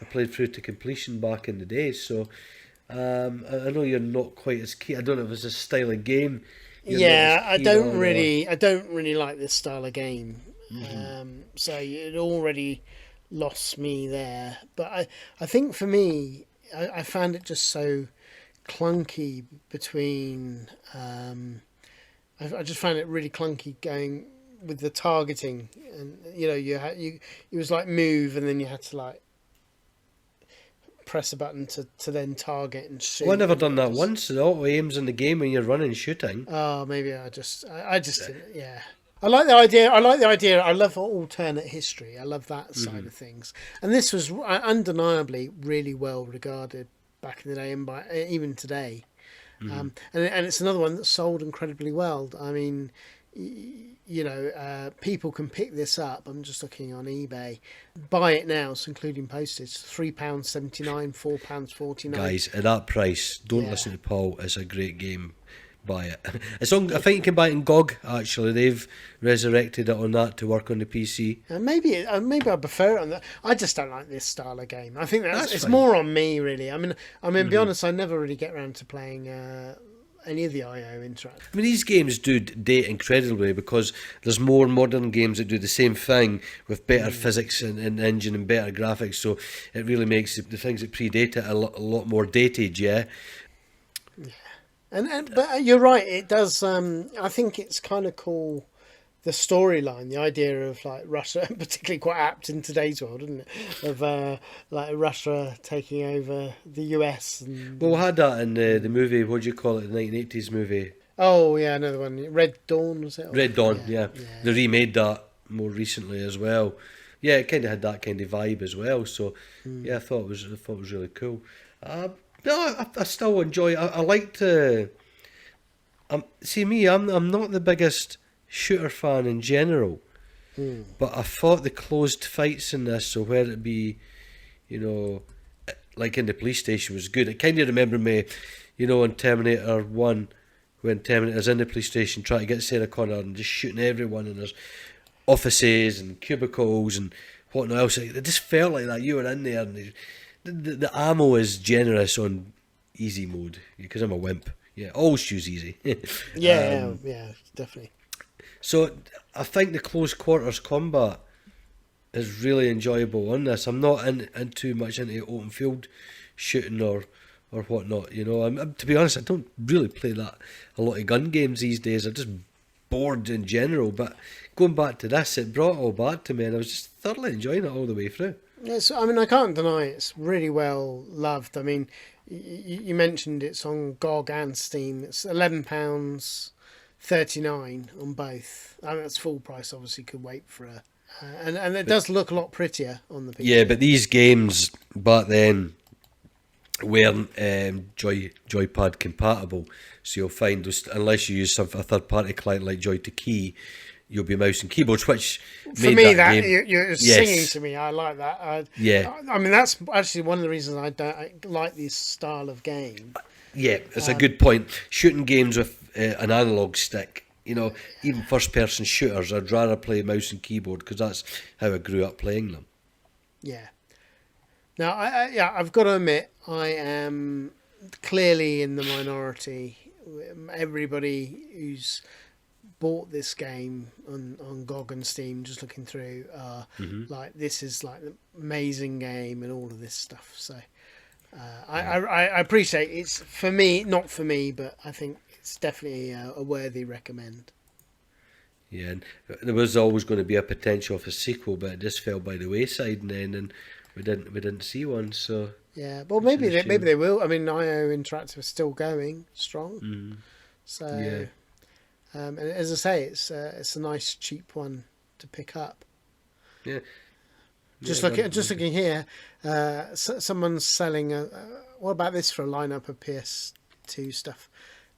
played through to completion back in the day, so I know you're not quite as keen. I don't know if it's a style of game. I don't really like this style of game. So it already lost me there, but I think for me, I found it just so clunky between I just found it really clunky going with the targeting, and it was like move, and then you had to like press a button to then target and shoot. Well, I've never done that once. It auto aims in the game when you're running shooting. Oh, maybe I just didn't, yeah. I like the idea. I love alternate history. I love that side of things. And this was undeniably really well regarded back in the day, and by even today. And it's another one that sold incredibly well. I mean, people can pick this up. I'm just looking on eBay. Buy it now, so including postage. £3.79, £4.49. Guys, at that price, don't listen to Paul. It's a great game. Buy it. It's on. I think you can buy it in GOG. Actually, they've resurrected it on that to work on the PC. Maybe I prefer it on that. I just don't like this style of game. I think it's fine. More on me, really. I mean, to be honest, I never really get around to playing any of the IO Interactive. I mean, these games do date incredibly because there's more modern games that do the same thing with better physics and engine and better graphics. So it really makes the things that predate it a lot more dated. Yeah. But you're right. It does. I think it's kind of cool. The storyline, the idea of like Russia, particularly quite apt in today's world, isn't it? Of like Russia taking over the US. Well, we had that in the movie. What do you call it? The 1980s movie. Oh yeah, another one. Red Dawn, was it? Red Dawn. Yeah. They remade that more recently as well. yeah, it kind of had that kind of vibe as well. So yeah, I thought it was really cool. No, I still enjoy. I like to. See me, I'm not the biggest shooter fan in general, but I thought the closed fights in this, so where it be, like in the police station, was good. It kind of remembered me, in Terminator 1, when Terminator's in the police station trying to get Sarah Connor and just shooting everyone, and there's offices and cubicles and whatnot else. It just felt like that. You were in there, and the ammo is generous on easy mode, because I'm a wimp. Yeah, always choose easy. Yeah, definitely. So I think the close quarters combat is really enjoyable on this. I'm not in too much into open field shooting or whatnot. To be honest, I don't really play that a lot of gun games these days. I'm just bored in general. But going back to this, it brought it all back to me, and I was just thoroughly enjoying it all the way through. Yes, I mean, I can't deny it's really well loved. I mean, you mentioned it's on GOG and Steam. It's £11.39 on both. I mean, that's full price. Obviously, could wait for a, and it does look a lot prettier on the PC. Yeah, but these games back then weren't joypad compatible. So you'll find those, unless you use a third party client like Joy2Key, you'll be mouse and keyboards, which for made me that game. You're singing to me. I like that. Yeah. I mean, that's actually one of the reasons I like this style of game. Yeah, it's a good point. Shooting games with an analog stick, even first person shooters, I'd rather play mouse and keyboard, because that's how I grew up playing them. Yeah. Now, I've got to admit, I am clearly in the minority. Everybody who's bought this game on GOG and Steam, just looking through, like, this is like an amazing game and all of this stuff. So I appreciate it's for me, not for me, but I think it's definitely a worthy recommend. Yeah, and there was always going to be a potential for a sequel, but it just fell by the wayside, and we didn't see one. So yeah, well, maybe they will. I mean, IO Interactive is still going strong. So. Yeah. And as I say, it's a nice cheap one to pick up. Yeah. Just looking here, someone's selling what about this for a lineup of PS2 stuff?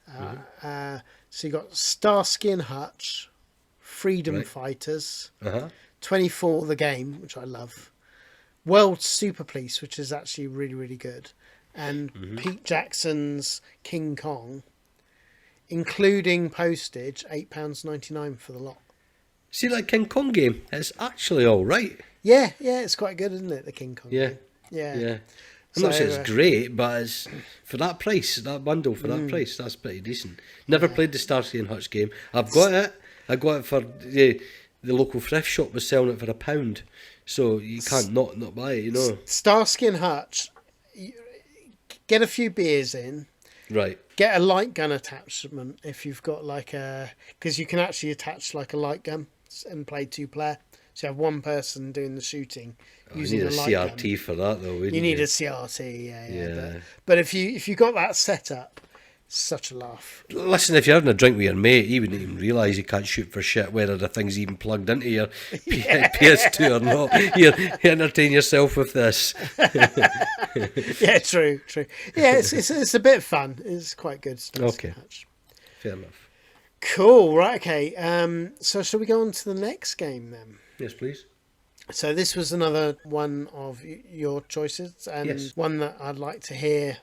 So you got Starsky and Hutch, Freedom Fighters, 24 the game, which I love, World Super Police, which is actually really, really good, and Pete Jackson's King Kong, including postage, £8.99 for the lot. See that King Kong game? It's actually all right. Yeah, it's quite good, isn't it? The King Kong game. Yeah. I'm not saying it's great, but it's for that price, that bundle for that price, that's pretty decent. Never played the Starsky and Hutch game. I've got it. I got it for the local thrift shop was selling it for £1, so you can't not buy it. Starsky and Hutch. Get a few beers in. Right. Get a light gun attachment if you've got because you can actually attach like a light gun and play 2-player. So you have one person doing the shooting using you need a a light CRT gun. for that though, wouldn't you? You need a CRT, yeah. But if you got that set up, it's such a laugh. Listen, if you're having a drink with your mate, you wouldn't even realise you can't shoot for shit whether the thing's even plugged into your PS2 or not. You entertain yourself with this. Yeah, true. Yeah, it's a bit of fun. It's quite good. Okay, fair enough. Cool. Right. Okay. So shall we go on to the next game then? Yes, please. So this was another one of your choices, and one that I'd like to hear,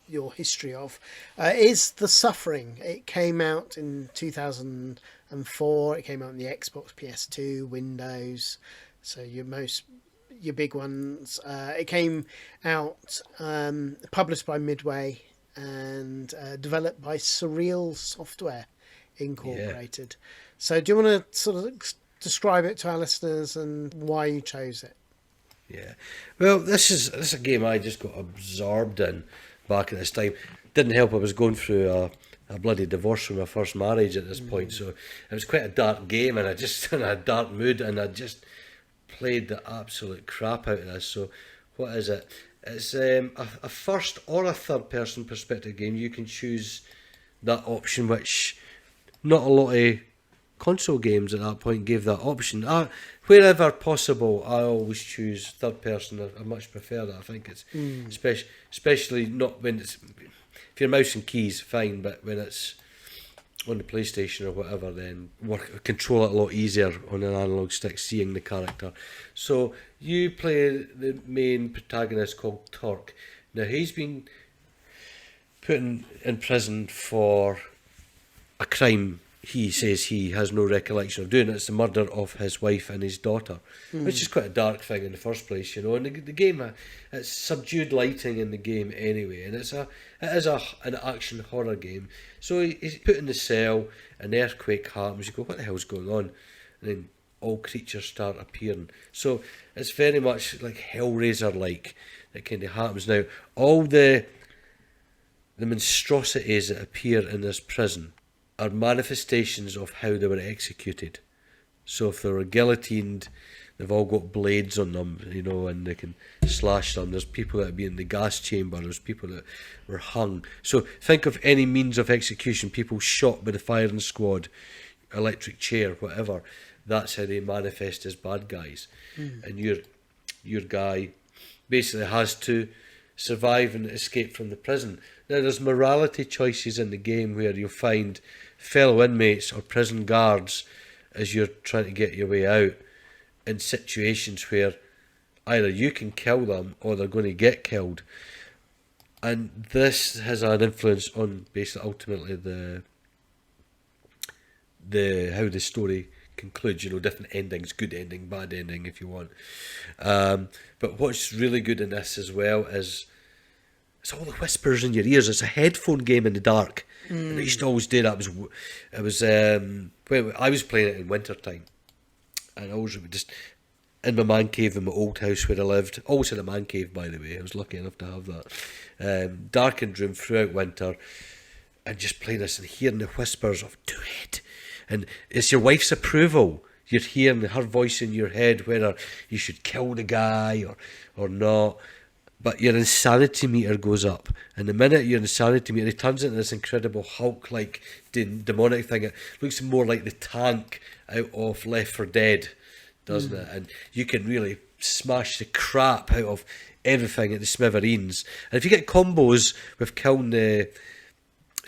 your history of, is The Suffering. It came out in 2004. It came out on the Xbox, PS2, Windows. So your big ones. It came out published by Midway and developed by Surreal Software Incorporated. Yeah. So do you want to sort of describe it to our listeners and why you chose it? Yeah, well, this is a game I just got absorbed in back at this time. Didn't help I was going through a bloody divorce from my first marriage at this point, so it was quite a dark game, and I just in a dark mood, and I just played the absolute crap out of this. So what is it? It's a first or a third person perspective game. You can choose that option, which not a lot of console games at that point gave that option. Wherever possible, I always choose third person. I much prefer that. I think it's especially not when it's, if you're mouse and keys, fine, but when it's on the PlayStation or whatever, then control it a lot easier on an analog stick, seeing the character. So you play the main protagonist called Turk. Now he's been put in prison for a crime he says he has no recollection of doing. It's the murder of his wife and his daughter, which is quite a dark thing in the first place, you know. And the game, it's subdued lighting in the game anyway, and it is an action horror game. So he's put in the cell, an earthquake happens, you go, what the hell's going on? And then all creatures start appearing. So it's very much like Hellraiser-like that kind of happens. Now, all the monstrosities that appear in this prison are manifestations of how they were executed. So if they were guillotined, they've all got blades on them, you know, and they can slash them. There's people that would be in the gas chamber, there's people that were hung. So think of any means of execution, people shot by the firing squad, electric chair, whatever. That's how they manifest as bad guys. And your guy basically has to survive and escape from the prison. Now there's morality choices in the game where you'll find fellow inmates or prison guards as you're trying to get your way out in situations where either you can kill them or they're going to get killed. And this has an influence on basically ultimately the how the story concludes, you know, different endings, good ending, bad ending if you want. But what's really good in this as well is it's all the whispers in your ears. It's a headphone game in the dark. And I used to always do that. It was when I was playing it in winter time, and I always just in my man cave in my old house where I lived. Always had a man cave, by the way. I was lucky enough to have that. Darkened room throughout winter, and just playing this and hearing the whispers of "do it," and it's your wife's approval. You're hearing her voice in your head whether you should kill the guy or not. But your insanity meter goes up, and the minute your insanity meter, it turns into this incredible Hulk-like demonic thing. It looks more like the tank out of Left 4 Dead, doesn't it? And you can really smash the crap out of everything at the smithereens. And if you get combos with killing the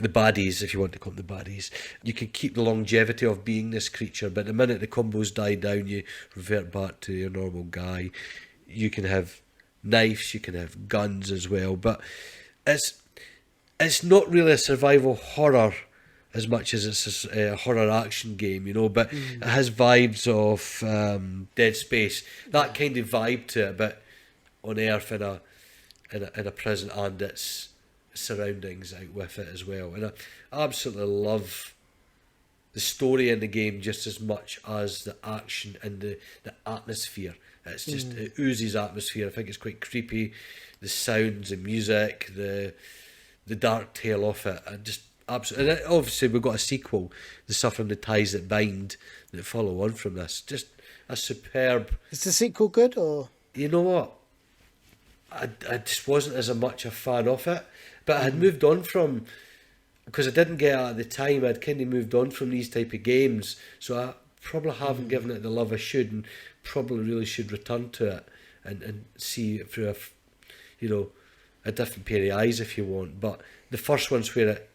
baddies, if you want to call them the baddies, you can keep the longevity of being this creature. But the minute the combos die down, you revert back to your normal guy. You can have knives, you can have guns as well, but it's not really a survival horror as much as it's a horror action game, you know, but it has vibes of Dead Space, that kind of vibe to it, but on Earth in a prison and its surroundings out with it as well. And I absolutely love the story in the game just as much as the action and the atmosphere. It's just, it oozes atmosphere. I think it's quite creepy. The sounds, the music, the dark tale of it. And just absolutely. And obviously, we've got a sequel, The Suffering the Ties That Bind, that follow on from this. Just a superb. Is the sequel good or? You know what? I just wasn't as much a fan of it. But I had moved on from, because I didn't get it at the time, I'd kind of moved on from these type of games. So I probably haven't given it the love I should, and probably really should return to it and see it through a different pair of eyes if you want. But the first one's where it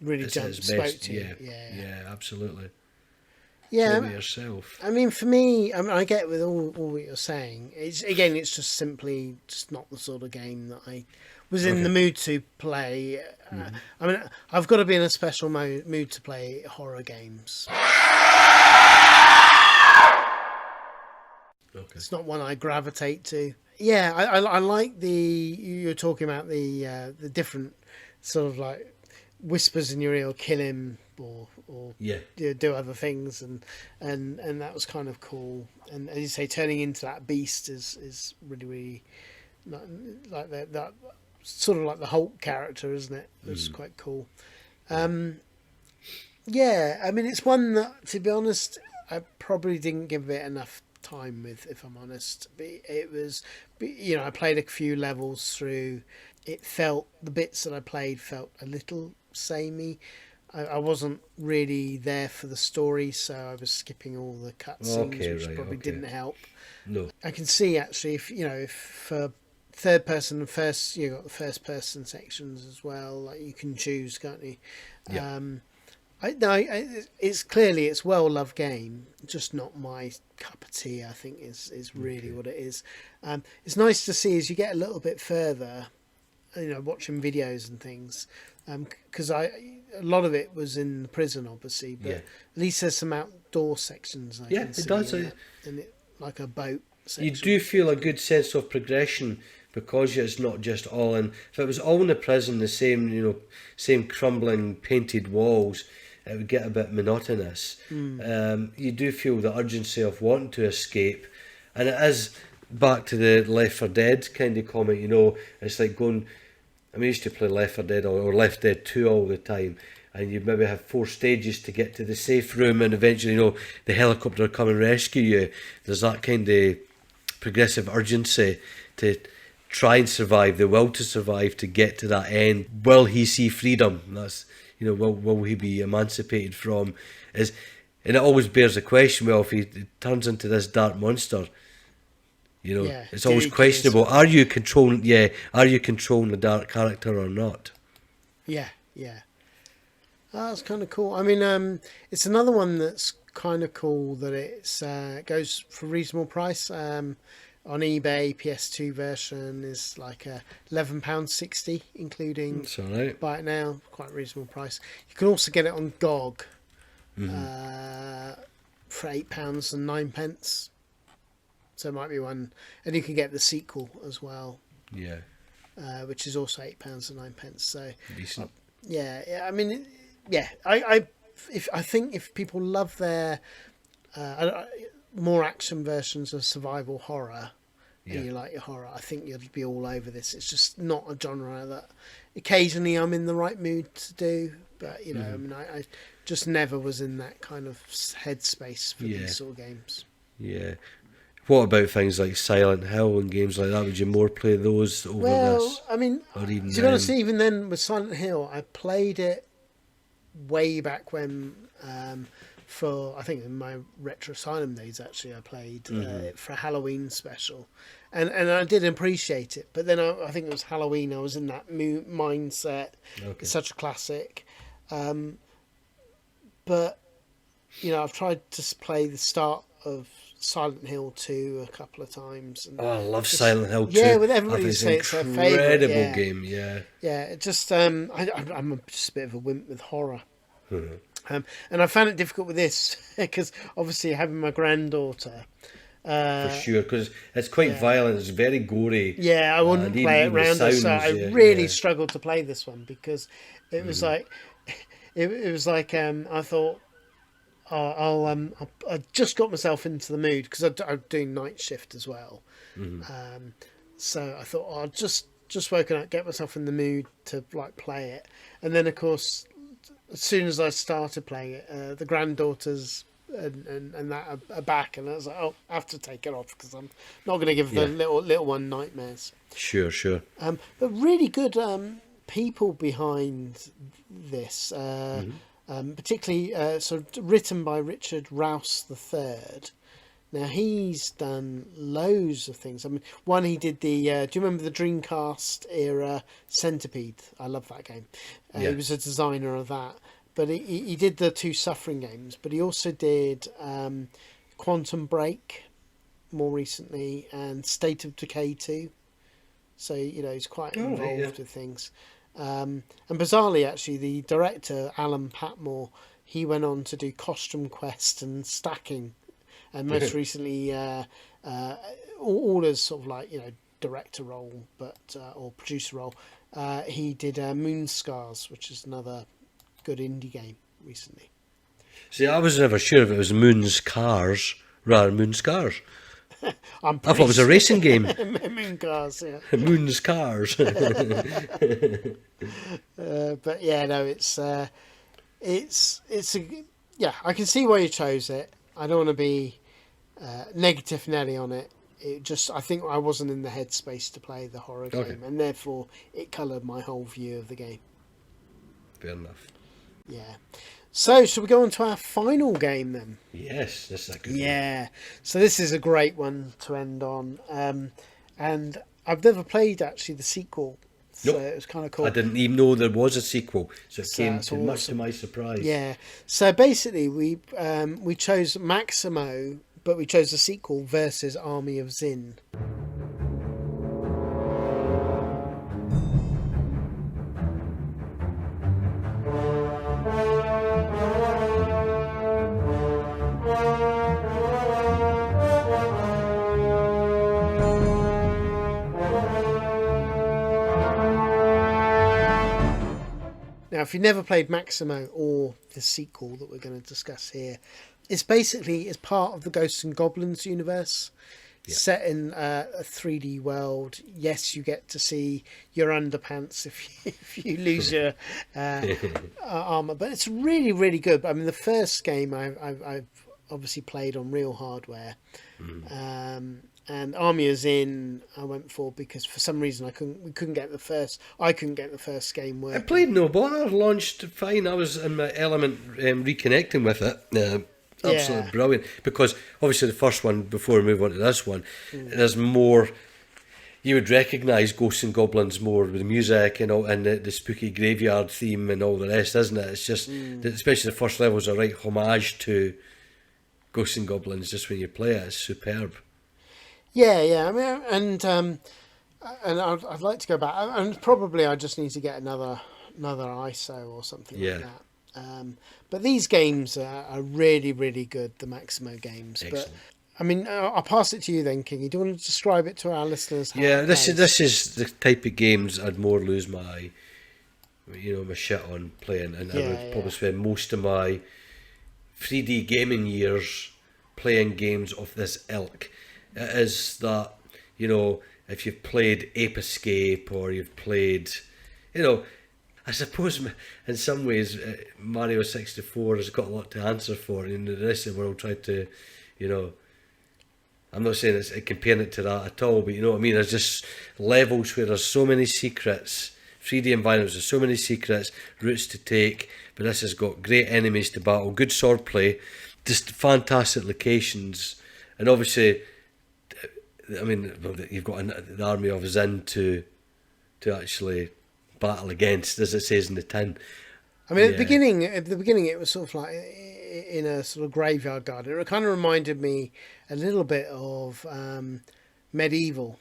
really spoke to you. Yeah, absolutely. Yeah, Play yourself. I mean, for me, I get with all what you're saying. It's just simply just not the sort of game that I was in the mood to play. I mean, I've got to be in a special mood to play horror games. Okay. It's not one I gravitate to. Yeah, I like you're talking about the different sort of like whispers in your ear, kill him or do other things, and that was kind of cool. And as you say, turning into that beast is really like that sort of like the Hulk character, isn't it? It's quite cool. Yeah, I mean, it's one that, to be honest, I probably didn't give it enough time with, if I'm honest. It was, I played a few levels through. The bits that I played felt a little samey. I wasn't really there for the story, so I was skipping all the cutscenes, Okay, which right, probably okay. didn't help. No. I can see actually if for third person and first you got the first person sections as well, like you can choose, can't you? Yeah. I no, it's clearly it's well loved game, just not my cup of tea. I think is really what it is. It's nice to see as you get a little bit further, watching videos and things, because a lot of it was in the prison, obviously, but Yeah. at least there's some outdoor sections I Yeah, can it see, does. and it like a boat You section. do feel a good sense of progression because it's not just all in. If it was all in the prison, the same, same crumbling painted walls, it would get a bit monotonous. You do feel the urgency of wanting to escape, and it is back to the Left 4 Dead kind of comment. It's like going. I used to play Left 4 Dead or Left Dead 2 all the time, and you maybe have 4 stages to get to the safe room, and eventually, the helicopter will come and rescue you. There's that kind of progressive urgency to try and survive, the will to survive to get to that end. Will he see freedom? That's will he be emancipated from? And it always bears the question. Well, if he turns into this dark monster, Yeah, it's do always you kill questionable. yourself? Are you controlling? Yeah, are you controlling the dark character or not? Yeah, yeah. Oh, that's kind of cool. I mean, it's another one that's kind of cool that it's goes for a reasonable price. On eBay, PS2 version is like £11.60, including It's all right. buy it now, quite a reasonable price. You can also get it on GOG for £8.09. So it might be one, and you can get the sequel as well, Yeah, which is also £8.09. So decent. yeah. I mean, yeah. I think if people love their more action versions of survival horror, Yeah. and you like your horror, I think you'll be all over this. It's just not a genre that occasionally I'm in the right mood to do, but I mean, I just never was in that kind of headspace for Yeah. these sort of games. Yeah. What about things like Silent Hill and games like that? Would you more play those over Well, this? I mean, Or even to be honest, then? even then with Silent Hill, I played it way back when. I think in my Retro Asylum days, actually, I played it for a Halloween special, and I did appreciate it. But then I think it was Halloween. I was in that mindset. Okay. It's such a classic, but I've tried to play the start of Silent Hill 2 a couple of times. And Oh, I love Silent Hill 2. yeah, with I everybody think say it's their favourite. incredible Yeah. game, yeah. Yeah, it just I'm just a bit of a wimp with horror, and I found it difficult with this because obviously having my granddaughter. For sure, because it's quite violent, it's very gory. Yeah, I wouldn't And play it even the round her, so sounds, I yeah, really yeah. struggled to play this one because it was like it was like I thought I just got myself into the mood because I'm doing night shift as well. So I thought I'll just woken up, get myself in the mood to like play it, and then of course as soon as I started playing it, the granddaughters and that are back, and I was like, oh, I have to take it off because I'm not going to give the little one nightmares. Sure. But really good people behind this, particularly sort of written by Richard Rouse III. Now he's done loads of things. I mean, one he did the. Do you remember the Dreamcast era Centipede? I love that game. He was a designer of that. But he did the 2 Suffering games. But he also did Quantum Break more recently and State of Decay 2. So he's quite involved with things. And bizarrely, actually, the director Alan Patmore, he went on to do Costume Quest and Stacking. And most recently, all as sort of like director role, or producer role. He did Moon Scars, which is another good indie game recently. See, I was never sure if it was Moon's Cars rather than Moon Scars. I thought it was a racing game. Moon Cars, yeah. Moon's Cars. But yeah, no, it's a yeah. I can see why you chose it. I don't want to be negative Nelly on it. I think I wasn't in the headspace to play the horror game, and therefore it coloured my whole view of the game. Fair enough. Yeah. So, shall we go on to our final game then? Yes, this is a good one. Yeah. So this is a great one to end on. And I've never played actually the sequel. So Nope. it was kind of cool. I didn't even know there was a sequel, so it came that's to much to awesome. my surprise. Yeah. So basically, we chose Maximo, but we chose the sequel versus Army of Zin. Now, if you've never played Maximo or the sequel that we're going to discuss here, it's part of the Ghosts and Goblins universe, set in a 3D world. Yes, you get to see your underpants if you lose your armor, but it's really, really good. I mean, the first game I've obviously played on real hardware. And Army of Zin I went for because for some reason I couldn't get the first game working. I played no bother, launched fine. I was in my element reconnecting with it. Absolutely brilliant. Because obviously the first one, before we move on to this one, there's more. You would recognise Ghosts and Goblins more with the music and the spooky graveyard theme and all the rest, isn't it? It's just, especially the first level is a right homage to Ghosts and Goblins. Just when you play it, it's superb. Yeah. I mean, and I'd like to go back, and probably I just need to get another ISO or something like that. But these games are really, really good. The Maximo games. Excellent. But I mean, I'll pass it to you then, Kingy. Do you want to describe it to our listeners? This is the type of games I'd more lose my shit on playing, and I would probably spend most of my 3D gaming years playing games of this ilk. It is that, if you've played Ape Escape or you've played, I suppose in some ways Mario 64 has got a lot to answer for, and the rest of the world tried to, I'm not saying it's comparing it to that at all, but you know what I mean, there's just levels where there's so many secrets, 3D environments, there's so many secrets, routes to take, but this has got great enemies to battle, good swordplay, just fantastic locations, and obviously, I mean, you've got the army of Zin to actually battle against, as it says in the tin. I mean, at the beginning, it was sort of like in a sort of graveyard garden. It kind of reminded me a little bit of Medieval.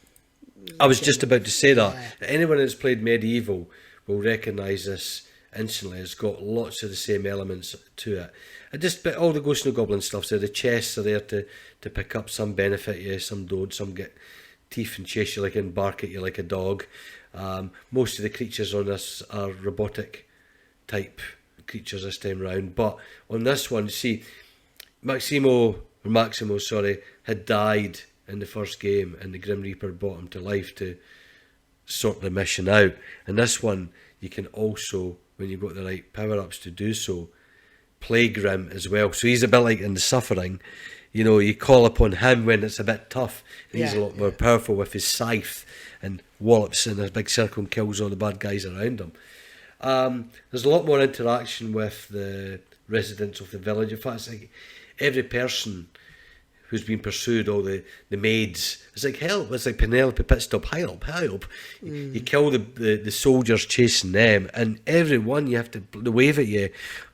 I was just about to say that. Anyone that's played Medieval will recognise this instantly. It's got lots of the same elements to it. But all the Ghosts and the Goblin stuff, so the chests are there to pick up. Some benefit you, some don't. Some get teeth and chase you and bark at you like a dog. Most of the creatures on this are robotic type creatures this time round. But on this one, see, Maximo, had died in the first game, and the Grim Reaper brought him to life to sort the mission out. And this one, you can also, when you've got the right power-ups to do so, play Grim as well. So he's a bit like in the Suffering. You call upon him when it's a bit tough, and he's a lot more powerful with his scythe and wallops in a big circle and kills all the bad guys around him. There's a lot more interaction with the residents of the village. In fact, it's like every person who's been pursued, all the maids, it's like help. It's like Penelope Pitstop, help. You kill the soldiers chasing them, and everyone you have to wave at you.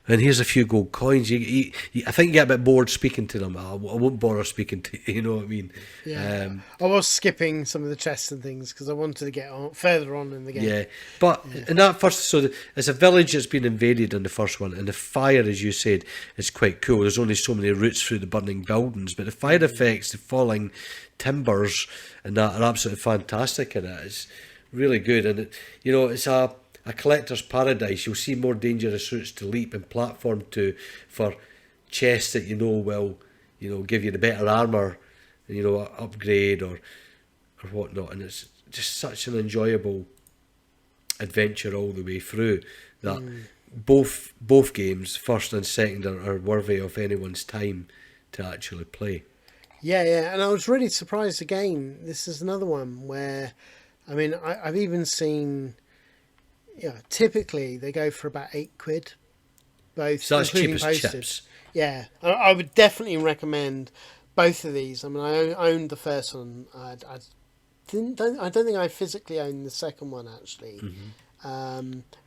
And here's a few gold coins. I think you get a bit bored speaking to them. I won't bother speaking to you. You know what I mean? Yeah. I was skipping some of the chests and things because I wanted to get further on in the game. Yeah, but in that first, it's a village that's been invaded in the first one, and the fire, as you said, is quite cool. There's only so many routes through the burning buildings, but the fire effects, the falling timbers, and that are absolutely fantastic in it. It's really good, and it's a collector's paradise. You'll see more dangerous routes to leap and platform to for chests that will give you the better armour, upgrade or whatnot. And it's just such an enjoyable adventure all the way through that both games, first and second, are worthy of anyone's time to actually play. Yeah, and I was really surprised again. This is another one where, I mean, I've even seen. Yeah, typically they go for about £8. both, So that's including cheap as postage. chips. Yeah, I would definitely recommend both of these. I mean, I owned the first one. I don't think I physically owned the second one actually,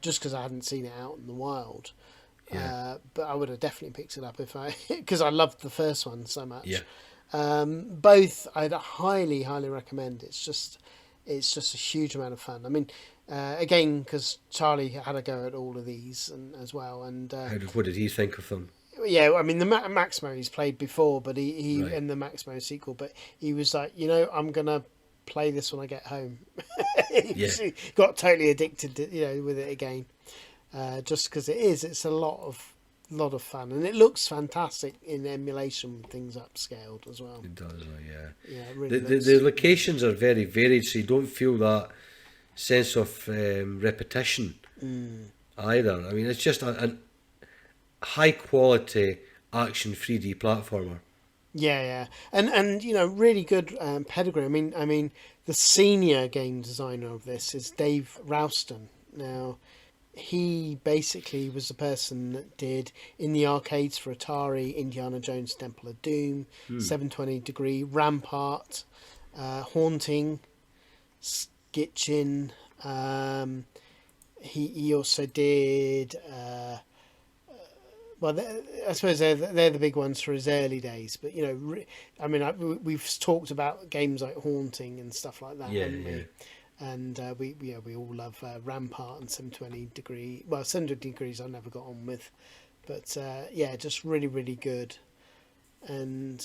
just because I hadn't seen it out in the wild. Yeah. But I would have definitely picked it up if I because I loved the first one so much. Yeah. Both I'd highly recommend. It's just a huge amount of fun. I mean, again, because Charlie had a go at all of these and as well, and What did he think of them? yeah, I mean the Maximo he's played before, but he Right. in the Maximo sequel, but he was like, I'm gonna play this when I get home. He got totally addicted to, with it again, just because it's a lot of fun, and it looks fantastic in emulation with things upscaled as well. It does, yeah. Yeah, it really The locations are very varied, so you don't feel that sense of repetition either. I mean, it's just a high quality action 3D platformer. Yeah, and really good pedigree. I mean, the senior game designer of this is Dave Ralston. Now, he basically was the person that did in the arcades for Atari, Indiana Jones Temple of Doom, 720 Degree, Rampart, Haunting, Skitchin. He also did. Well, I suppose they're the big ones for his early days. But we've talked about games like Haunting and stuff like that, haven't we? And we all love Rampart and 720 Degree. Well, 720 Degrees I never got on with, but just really good. And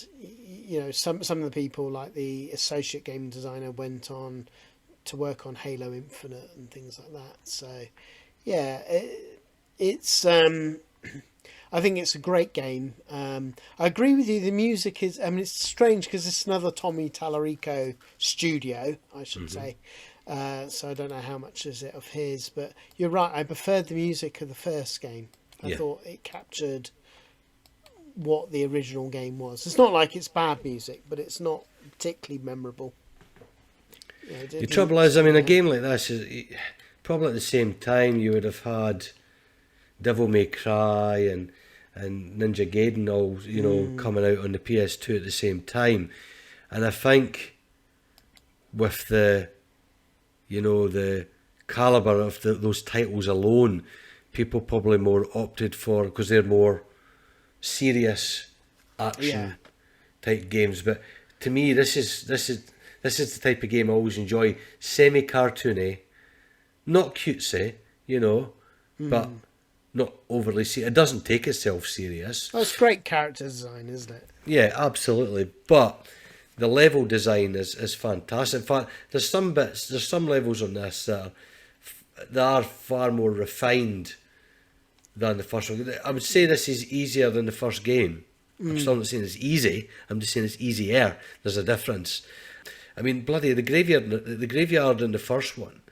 some of the people like the associate game designer went on to work on Halo Infinite and things like that. So it's. I think it's a great game. I agree with you. The music is. I mean, it's strange because it's another Tommy Tallarico studio, I should say. So I don't know how much is it of his, but you're right. I preferred the music of the first game. I thought it captured what the original game was. It's not like it's bad music, but it's not particularly memorable. The trouble is, I mean, a game like this is probably at the same time you would have had Devil May Cry and Ninja Gaiden all coming out on the PS2 at the same time, and I think with the caliber of those titles alone, people probably more opted for, because they're more serious action type games. But to me, this is the type of game I always enjoy. Semi-cartoony, not cutesy, but not overly serious. It doesn't take itself serious. Oh, it's great character design, isn't it? Yeah, absolutely. But the level design is fantastic. In fact, there's some levels on this that are far more refined than the first one. I would say this is easier than the first game. I'm still not saying it's easy. I'm just saying it's easier. There's a difference. I mean, bloody the graveyard in the first one,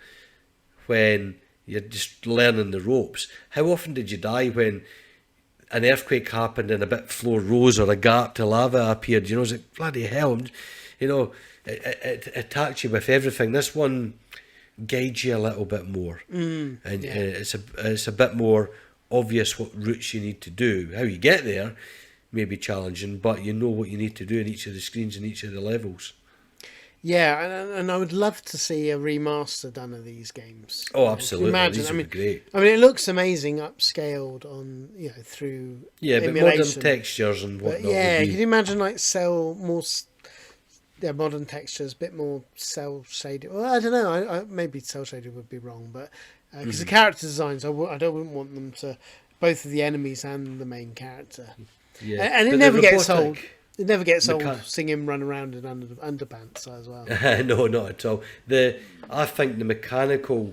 when you're just learning the ropes. How often did you die when an earthquake happened and a bit of floor rose or a gap to lava appeared? It's like, bloody hell, it attacks you with everything. This one guides you a little bit more, and it's a bit more obvious what routes you need to do. How you get there may be challenging, but you know what you need to do in each of the screens and each of the levels. Yeah, and I would love to see a remaster done of these games. Oh, absolutely! Imagine, These would be great. I mean, it looks amazing upscaled on through but emulation. modern textures and whatnot. But can you imagine modern textures, a bit more cell shaded? Well, I don't know. Maybe cell shaded would be wrong, but because the character designs, I wouldn't want them to both of the enemies and the main character. Yeah, and it never gets old. It never gets old seeing him run around in underpants as well. No, not at all. I think the mechanical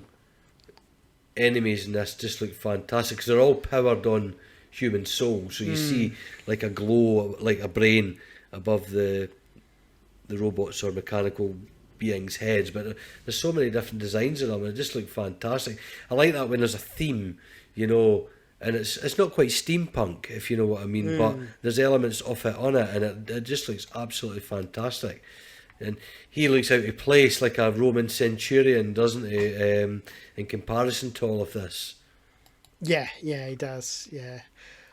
enemies in this just look fantastic, because they're all powered on human souls. So you see like a glow, like a brain above the robots or mechanical beings' heads. But there's so many different designs of them, and it just look fantastic. I like that when there's a theme, and it's not quite steampunk, if you know what I mean, but there's elements of it on it, and it just looks absolutely fantastic. And he looks out of place like a Roman centurion, doesn't he, in comparison to all of this. Yeah, yeah, he does. Yeah.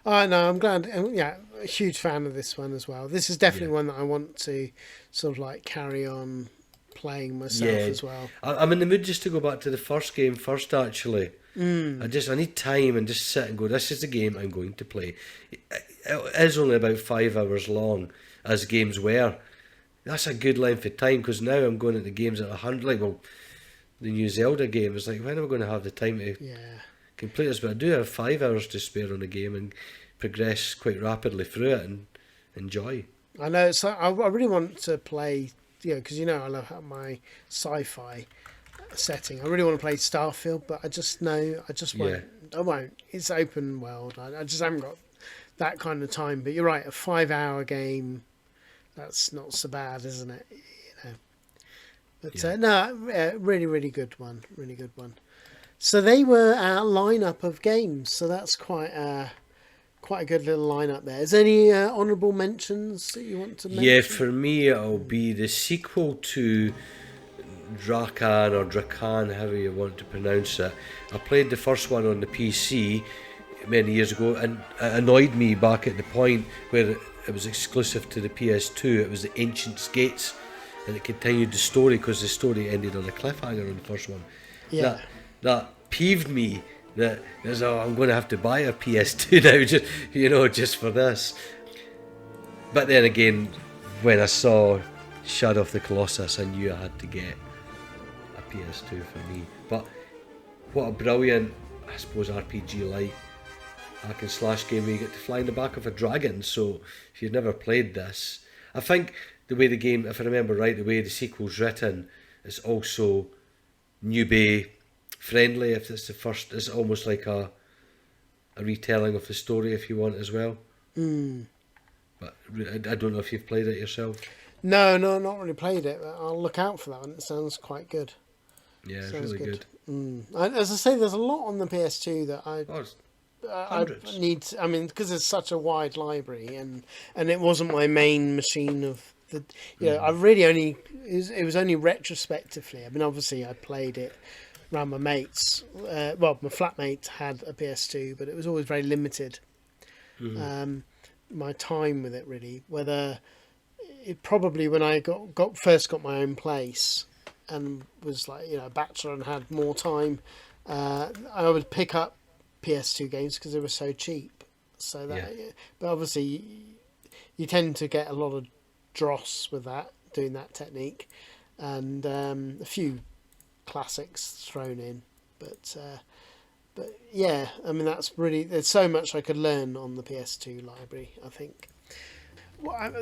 Oh no, I'm glad. Yeah, a huge fan of this one as well. This is Yeah. definitely one that I want to sort of like carry on playing myself Yeah, as well. I'm in the mood just to go back to the first game first. Actually, Mm. I need time and just sit and go. This is the game I'm going to play. It is only about 5 hours long, as games were. That's a good length of time because now I'm going into games at 100. Like, well, the new Zelda game is like, when am I going to have the time to Yeah. complete this? But I do have 5 hours to spare on a game and progress quite rapidly through it and enjoy. I know. So I really want to play. Because I love my sci-fi setting. I really want to play Starfield, but I just know I just won't. Yeah. I won't. It's open world. I just haven't got that kind of time. But you're right. A 5-hour game. That's not so bad, isn't it? But Yeah. no, really, really good one. Really good one. So they were our lineup of games. So that's quite a good little lineup there. Is there any honourable mentions that you want to mention? Yeah, for me it'll be the sequel to Drakan or Drakan, however you want to pronounce it. I played the first one on the PC many years ago, and it annoyed me back at the point where it was exclusive to the PS2. It was the Ancient Gates, and it continued the story because the story ended on a cliffhanger on the first one. Yeah. That peeved me. That I'm going to have to buy a PS2 now, just for this. But then again, when I saw Shadow of the Colossus, I knew I had to get a PS2 for me. But what a brilliant, I suppose, RPG-like hack and slash game where you get to fly in the back of a dragon. So if you've never played this, I think the way the game, if I remember right, the way the sequel's written is also newbie friendly. If it's the first, it's almost like a retelling of the story, if you want, as well. But I don't know if you've played it yourself. No, not really played it. But I'll look out for that one. It sounds quite good. Yeah, it's Sounds really good. As I say, there's a lot on the PS2 that It's I hundreds. need. I mean, because there's such a wide library, and it wasn't my main machine of the. I really only it was only retrospectively. I mean, obviously, I played it around my mates. My flatmate had a PS2, but it was always very limited. My time with it, really, whether it probably when I first got my own place and was like a bachelor and had more time, I would pick up PS2 games because they were so cheap. So that, but obviously you tend to get a lot of dross with that, doing that technique, and a few classics thrown in, but yeah, I mean there's so much I could learn on the PS2 library. I think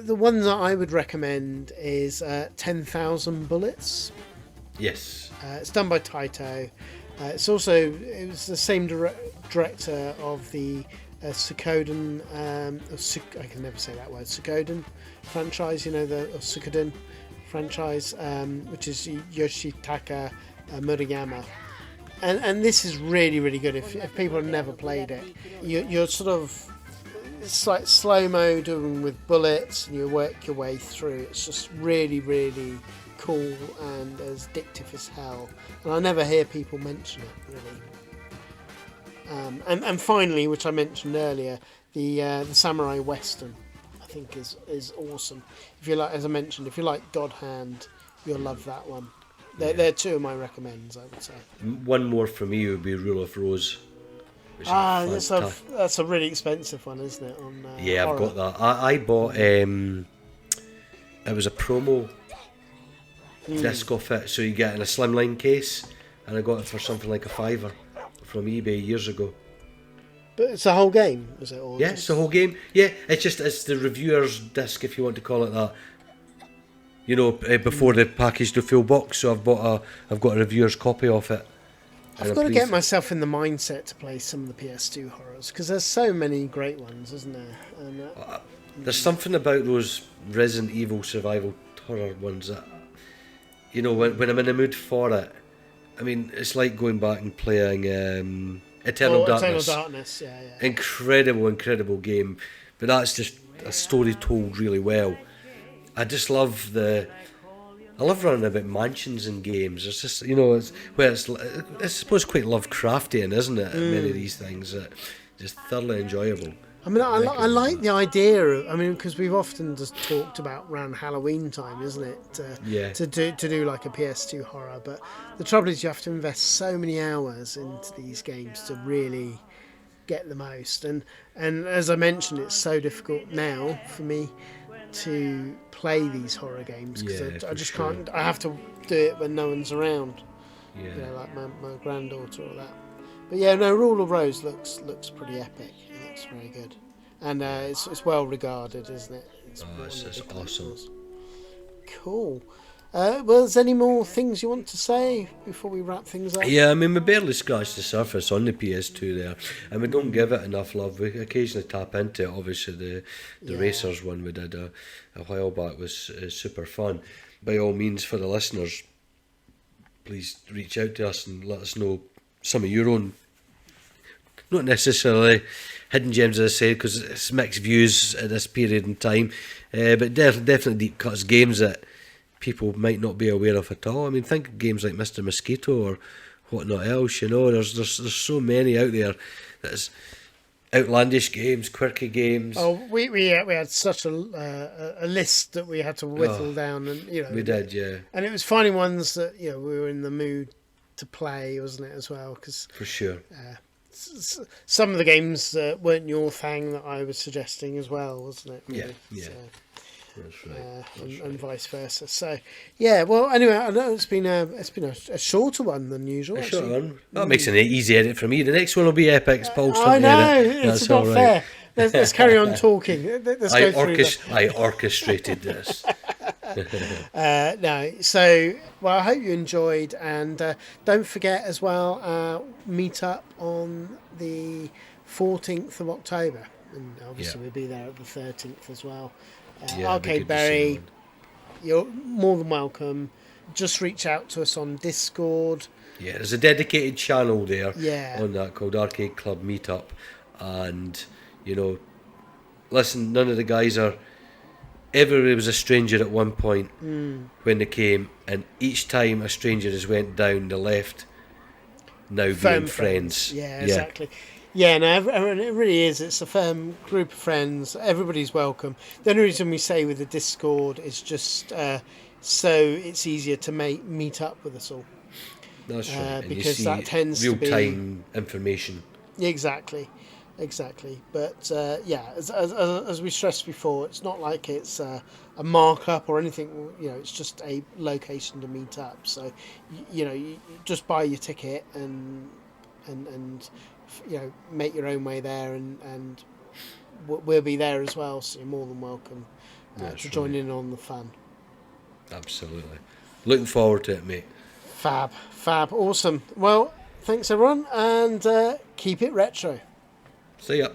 the one that I would recommend is 10,000 Bullets. Yes. It's done by Taito. It was the same director of the Suikoden, I can never say that word, Suikoden franchise, the Suikoden franchise, which is Yoshitaka Murayama. And this is really, really good. If people have never played it, you're sort of, it's like slow-mo doing with bullets, and you work your way through. It's just really, really cool and as addictive as hell. And I never hear people mention it, really. And finally, which I mentioned earlier, the Samurai Western, I think is awesome. If you like, as I mentioned, if you like God Hand, you'll love that one. They're two of my recommends, I would say. One more for me would be Rule of Rose. That's a really expensive one, isn't it? Yeah, I've got that. I bought it was a promo disc off it, so you get in a slimline case, and I got it for something like £5 from eBay years ago. But it's the whole game, is it? Or Yeah, it's the whole game. Yeah, it's the reviewer's disc, if you want to call it that. Before they packaged the full box, so I've got a reviewer's copy of it. I've got to get myself in the mindset to play some of the PS2 horrors, because there's so many great ones, isn't there? And, there's something about those Resident Evil survival horror ones that, when I'm in the mood for it, I mean, it's like going back and playing Eternal Darkness. Eternal Darkness, yeah. Incredible game, but that's just a story told really well. I just love the I love running about mansions and games. It's just, you know, it's where it's I suppose quite Lovecraftian, isn't it? Many of these things that just thoroughly enjoyable. I mean, I recommend like that. the idea of, I mean, because we've often just talked about around Halloween time, isn't it? Yeah. To do like a PS2 horror, but the trouble is you have to invest so many hours into these games to really get the most. And as I mentioned, it's so difficult now for me to play these horror games because Yeah, I for just sure. can't. I have to do it when no one's around. Yeah. You know, like my granddaughter or that. But yeah, no, Rule of Rose looks pretty epic. It looks very good, and it's well regarded, isn't it? It's one of It's the big awesome. collectibles. Cool. Well, is there any more things you want to say before we wrap things up? Yeah, I mean, we barely scratched the surface on the PS2 there, and we don't give it enough love. We occasionally tap into it. Obviously, the Yeah. Racers one we did a while back was super fun. By all means, for the listeners, please reach out to us and let us know some of your own, not necessarily hidden gems, as I said, because it's mixed views at this period in time, but definitely deep cuts games that people might not be aware of at all. I mean, think of games like Mr. Mosquito or whatnot else. You know, there's so many out there that's outlandish games, quirky games. Oh, we had such a list that we had to whittle down, and you know We did, yeah, and it was finding ones that we were in the mood to play, wasn't it, as well? Because for sure. some of the games weren't your thing that I was suggesting as well, wasn't it? Yeah, really? yeah. So, That's right. and vice versa. So, yeah. Well, anyway, I know it's been a shorter one than usual. A short Actually. one. That makes an easy edit for me. The next one will be epic. Paul's I to know edit. it's That's not all fair. Let's carry on talking. Let's I, go through that. I orchestrated this. No, so well, I hope you enjoyed, and don't forget as well, meetup on the 14th of October, and obviously Yeah. we'll be there at the 13th as well. Yeah, it'd be Arcade good to see Berry, one. you're more than welcome. Just reach out to us on Discord. Yeah, there's a dedicated channel there Yeah. on that called Arcade Club Meetup, and you know, listen, none of the guys are. Everybody was a stranger at one point when they came, and each time a stranger has went down, they left. Now Firm being friends. Yeah, exactly. Yeah, no, it really is. It's a firm group of friends. Everybody's welcome. The only reason we say with the Discord is just so it's easier to meet up with us all. That's right. And you because see that tends to be- real-time information. Exactly. But yeah, as we stressed before, it's not like it's a markup or anything. It's just a location to meet up. So you just buy your ticket and make your own way there, and we'll be there as well. So you're more than welcome That's to join right. in on the fun. Absolutely. Looking forward to it, mate. Fab, awesome. Well, thanks everyone, and keep it retro. See ya.